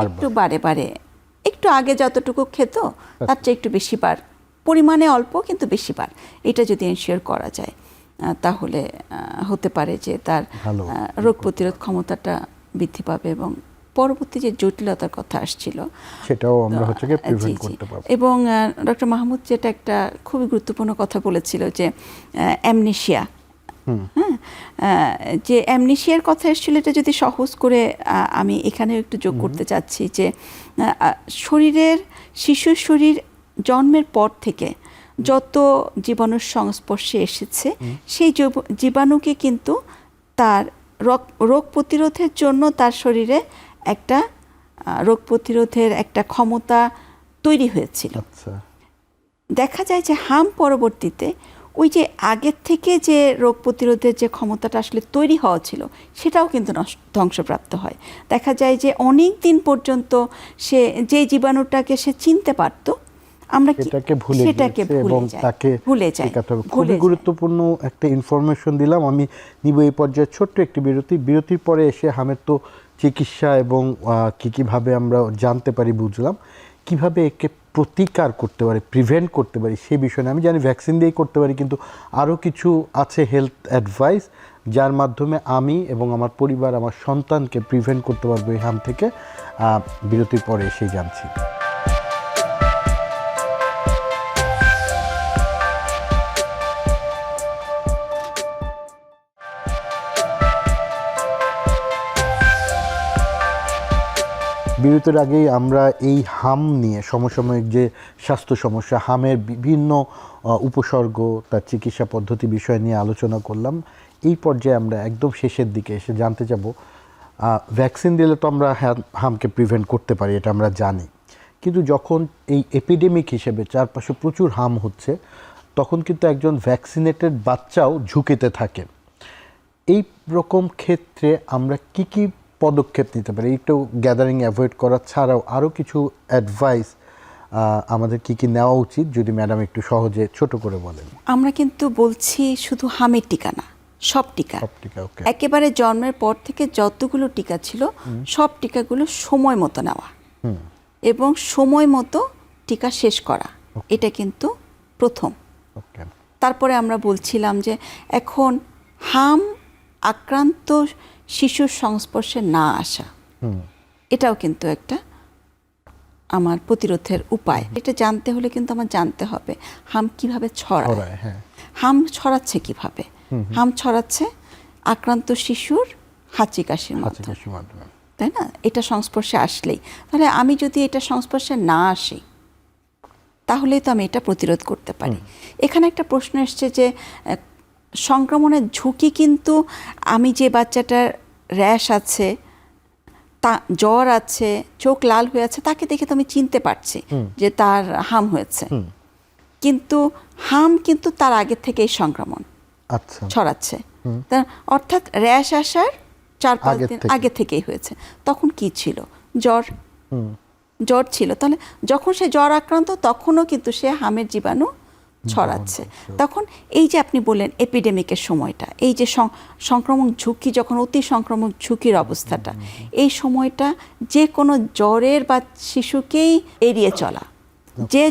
একটু বারে বারে, একটু আগে যতটুকু খেত তার চেয়ে একটু বেশি বার, পরিমাণে অল্প কিন্তু বেশি বার, এটা যদি এনশিওর করা যায় তাহলে হতে পারে যে তার রোগ প্রতিরোধ ক্ষমতাটা বৃদ্ধি পাবে, এবং পরবর্তী যে জটিলতার কথা আসছিল
সেটাও আমরা হচ্ছে কি প্রিভেন্ট করতে পারব।
এবং ডক্টর মাহমুদ যেটা একটা খুবই গুরুত্বপূর্ণ কথা বলেছিল যে অ্যামনেশিয়া, হ্যাঁ, যে অ্যামনেশিয়ার কথা এসেছিল, এটা যদি সহজ করে আমি এখানেও একটু যোগ করতে চাচ্ছি যে শিশুর শরীর জন্মের পর থেকে যত জীবাণুর সংস্পর্শে এসেছে, সেই জীবাণুকে কিন্তু তার রোগ প্রতিরোধের জন্য তার শরীরে একটা রোগ প্রতিরোধের একটা ক্ষমতা তৈরি হয়েছিল। দেখা যায় যে হাম পরবর্তীতে ওই যে আগের থেকে যে রোগ প্রতিরোধের যে ক্ষমতাটা আসলে তৈরি হওয়া ছিল, সেটাও কিন্তু ধ্বংসপ্রাপ্ত হয়। দেখা যায় যে অনেক দিন পর্যন্ত সে যে জীবাণুটাকে সে চিনতে পারত, আমরা
সেটাকে ভুলে যাই। খুবই গুরুত্বপূর্ণ একটা ইনফরমেশন দিলাম। আমি নিব এই পর্যায়ে ছোট্ট একটি বিরতির পরে এসে হামের তো চিকিৎসা এবং কীভাবে আমরা জানতে পারি, বুঝলাম কিভাবে একে প্রতিকার করতে পারি, প্রিভেন্ট করতে পারি, সেই বিষয়ে আমি জানি ভ্যাকসিন দিয়েই করতে পারি, কিন্তু আরও কিছু আছে হেলথ অ্যাডভাইস যার মাধ্যমে আমি এবং আমার পরিবার, আমার সন্তানকে প্রিভেন্ট করতে পারবো এই হাম থেকে। বিরতির পরে এসে জানছি। বিরতির আগেই আমরা এই হাম নিয়ে সমসাময়িক যে স্বাস্থ্য সমস্যা, হামের বিভিন্ন উপসর্গ, তার চিকিৎসা পদ্ধতি বিষয় নিয়ে আলোচনা করলাম। এই পর্যায়ে আমরা একদম শেষের দিকে এসে জানতে যাব, ভ্যাকসিন দিলে তো আমরা হামকে প্রিভেন্ট করতে পারি, এটা আমরা জানি, কিন্তু যখন এই এপিডেমিক হিসেবে চারপাশে প্রচুর হাম হচ্ছে, তখন কিন্তু একজন ভ্যাকসিনেটেড বাচ্চাও ঝুঁকিতে থাকে। এই রকম ক্ষেত্রে আমরা কি পদক্ষেপ নিতে পারি? একটু গ্যাদারিং অ্যাভয়েড করা ছাড়াও আরও কিছু অ্যাডভাইস আমাদের কি নেওয়া উচিত, যদি ম্যাডাম একটু সহজে ছোট করে বলেন।
আমরা কিন্তু বলছি শুধু হামের টিকা না, সব টিকা, একেবারে জন্মের পর থেকে যতগুলো টিকা ছিল সব টিকাগুলো সময় মতো নেওয়া এবং সময় মতো টিকা শেষ করা, এটা কিন্তু প্রথম। তারপরে আমরা বলছিলাম যে এখন হাম আক্রান্ত শিশুর সংস্পর্শে না আসা, এটাও কিন্তু একটা আমার প্রতিরোধের উপায়। এটা জানতে হলে কিন্তু আমার জানতে হবে হাম কিভাবে ছড়ায়, হাম ছড়াচ্ছে কিভাবে। হাম ছড়াচ্ছে আক্রান্ত শিশুর হাঁচি কাশির মাধ্যমে, তাই না? এটা সংস্পর্শে আসলেই, তাহলে আমি যদি এটা সংস্পর্শে না আসি তাহলেই তো আমি এটা প্রতিরোধ করতে পারি। এখানে একটা প্রশ্ন এসছে যে সংক্রমণের ঝুঁকি, কিন্তু আমি যে বাচ্চাটার র্যাশ আছে, তা জ্বর আছে, চোখ লাল হয়ে আছে, তাকে দেখে তো আমি চিনতে পারছি যে তার হাম হয়েছে, কিন্তু হাম কিন্তু তার আগে থেকেই সংক্রমণ ছড়াচ্ছে। অর্থাৎ র্যাশ আসার 4-5 দিন আগে থেকেই হয়েছে। তখন কি ছিল? জ্বর ছিল। তাহলে যখন সে জ্বর আক্রান্ত, তখনও কিন্তু সে হামের জীবাণু ছড়াচ্ছে। তখন এই যে আপনি বললেন এপিডেমিকের সময়টা, এই যে সংক্রমণ ঝুঁকি, যখন অতি সংক্রমণ ঝুঁকির অবস্থাটা, এই সময়টা যে কোনো জ্বরের বা শিশুকেই এড়িয়ে চলা। যে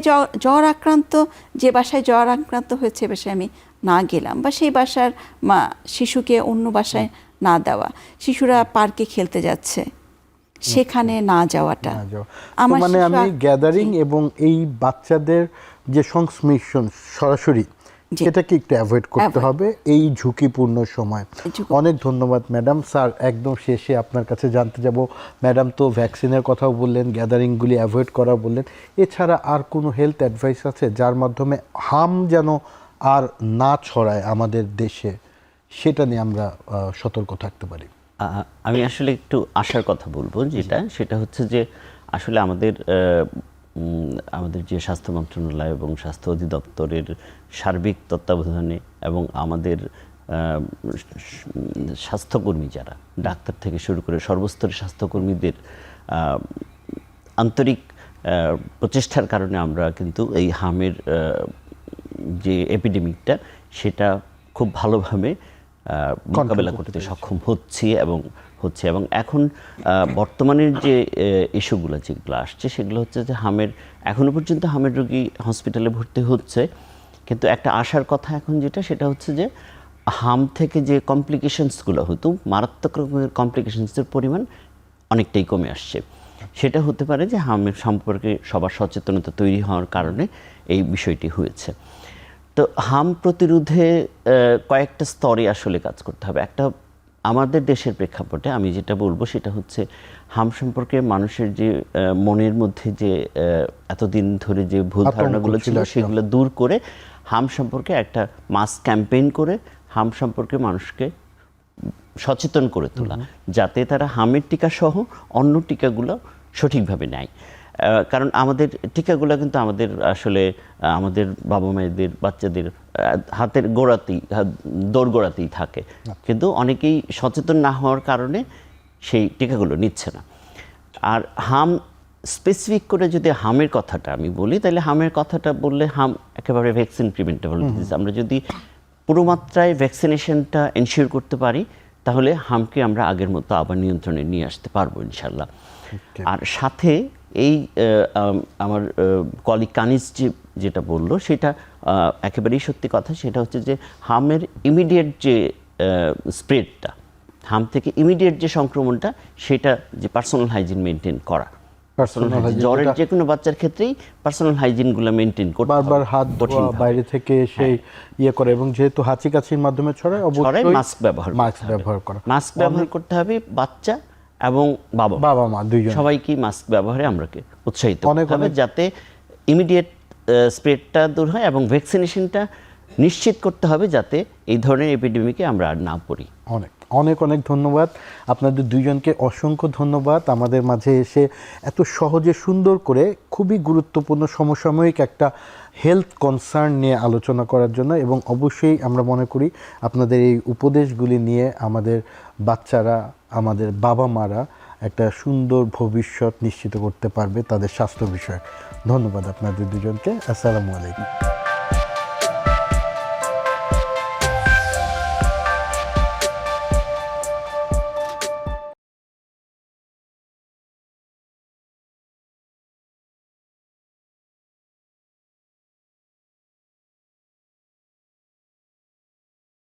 জ্বর আক্রান্ত, যে বাসায় জ্বর আক্রান্ত হয়েছে, বাসায় আমি না গেলাম, বা সেই বাসার শিশুকে অন্য বাসায় না দেওয়া, শিশুরা পার্কে খেলতে যাচ্ছে সেখানে না যাওয়াটা।
মানে আমি গ্যাদারিং এবং এই বাচ্চাদের যে সংশ্লিষ্ট সরাসরি, সেটাকে একটু অ্যাভয়েড করতে হবে এই ঝুঁকিপূর্ণ সময়। অনেক ধন্যবাদ ম্যাডাম। স্যার, একদম শেষে আপনার কাছে জানতে যাব, ম্যাডাম তো ভ্যাকসিনের কথাও বললেন, গ্যাদারিংগুলি অ্যাভয়েড করা বললেন, এছাড়া আর কোনো হেলথ অ্যাডভাইস আছে যার মাধ্যমে হাম যেন আর না ছড়ায় আমাদের দেশে, সেটা নিয়ে আমরা সতর্ক থাকতে পারি?
আমি আসলে একটু আশার কথা বলবো, সেটা হচ্ছে যে আসলে আমাদের আমাদের যে স্বাস্থ্য মন্ত্রণালয় এবং স্বাস্থ্য অধিদপ্তরের সার্বিক তত্ত্বাবধানে এবং আমাদের স্বাস্থ্যকর্মী যারা ডাক্তার থেকে শুরু করে সর্বস্তরের স্বাস্থ্যকর্মীদের আন্তরিক প্রচেষ্টার কারণে আমরা কিন্তু এই হামের যে এপিডেমিকটা সেটা খুব ভালোভাবে মোকাবেলা করতে সক্ষম হচ্ছে এবং এখন বর্তমানের যে ইস্যুগুলো যেগুলো আসছে সেগুলো হচ্ছে যে এখনো পর্যন্ত হামের রোগী হসপিটালে ভর্তি হচ্ছে, কিন্তু একটা আশার কথা এখন সেটা হচ্ছে যে হাম থেকে যে কমপ্লিকেশনসগুলো হতো, মারাত্মক রকমের কমপ্লিকেশনসের পরিমাণ অনেকটাই কমে আসছে। সেটা হতে পারে যে হামের সম্পর্কে সবার সচেতনতা তৈরি হওয়ার কারণে এই বিষয়টি হয়েছে। তো হাম প্রতিরোধে কয়েকটা স্তরে আসলে কাজ করতে হবে। একটা, আমাদের দেশের প্রেক্ষাপটে আমি যেটা বলবো সেটা হচ্ছে হাম সম্পর্কে মানুষের যে মনের মধ্যে যে এতদিন ধরে যে ভুল ধারণাগুলো ছিল সেগুলো দূর করে হাম সম্পর্কে একটা মাস ক্যাম্পেইন করে হাম সম্পর্কে মানুষকে সচেতন করে তোলা, যাতে তারা হামের টিকা সহ অন্য টিকাগুলো সঠিকভাবে নেয়। কারণ আমাদের টিকাগুলো কিন্তু আমাদের আসলে আমাদের বাবা মায়েদের বাচ্চাদের হাতের দোরগোড়াতেই থাকে, কিন্তু অনেকেই সচেতন না হওয়ার কারণে সেই টিকাগুলো নিচ্ছে না। আর হাম স্পেসিফিক করে যদি হামের কথাটা আমি বলি, তাহলে হামের কথাটা বললে হাম একেবারে ভ্যাকসিন প্রিভেন্টেবল ডিজিজ। আমরা যদি পুরো মাত্রায় ভ্যাকসিনেশনটা এনশিওর করতে পারি তাহলে হামকে আমরা আগের মতো আবার নিয়ন্ত্রণে নিয়ে আসতে পারবো ইনশাল্লাহ। আর সাথে এই আমার কলিগ কানিজ যেটা বললো সেটা একেবারেই সত্যি কথা, সেটা হচ্ছে যে হামের ইমিডিয়েট যে স্প্রেডটা, হাম থেকে ইমিডিয়েট যে সংক্রমণটা, সেটা যে পার্সোনাল হাইজিন মেনটেন করা, জ্বরের যে কোনো বাচ্চার ক্ষেত্রেই পার্সোনাল হাইজিনগুলো মেনটেন করতে হবে,
বারবার হাত ধোয়া, বাইরে থেকে সেই করে, এবং যেহেতু হাঁচি কাশির মাধ্যমে ছড়ায় অবশ্যই
মাস্ক ব্যবহার করতে হবে। বাচ্চা এবং বাবা মা দুইজন সবাইকে মাস্ক ব্যবহারে আমরা উৎসাহিত করতে হবে, যাতে ইমিডিয়েট স্প্রেডটা দূর হয়, এবং ভ্যাকসিনেশনটা নিশ্চিত করতে হবে যাতে এই ধরনের এপিডেমিকে আমরা আর না পড়ি।
অনেক ধন্যবাদ আপনাদের দুইজনকে, অসংখ্য ধন্যবাদ আমাদের মাঝে এসে এত সহজে সুন্দর করে খুবই গুরুত্বপূর্ণ সমসাময়িক একটা হেলথ কনসার্ন নিয়ে আলোচনা করার জন্য। এবং অবশ্যই আমরা মনে করি আপনাদের এই উপদেশগুলি নিয়ে আমাদের বাচ্চারা, আমাদের বাবা মারা একটা সুন্দর ভবিষ্যৎ নিশ্চিত করতে পারবে তাদের স্বাস্থ্য বিষয়ে। ধন্যবাদ আপনাদের দুজনকে। আসসালামু আলাইকুম।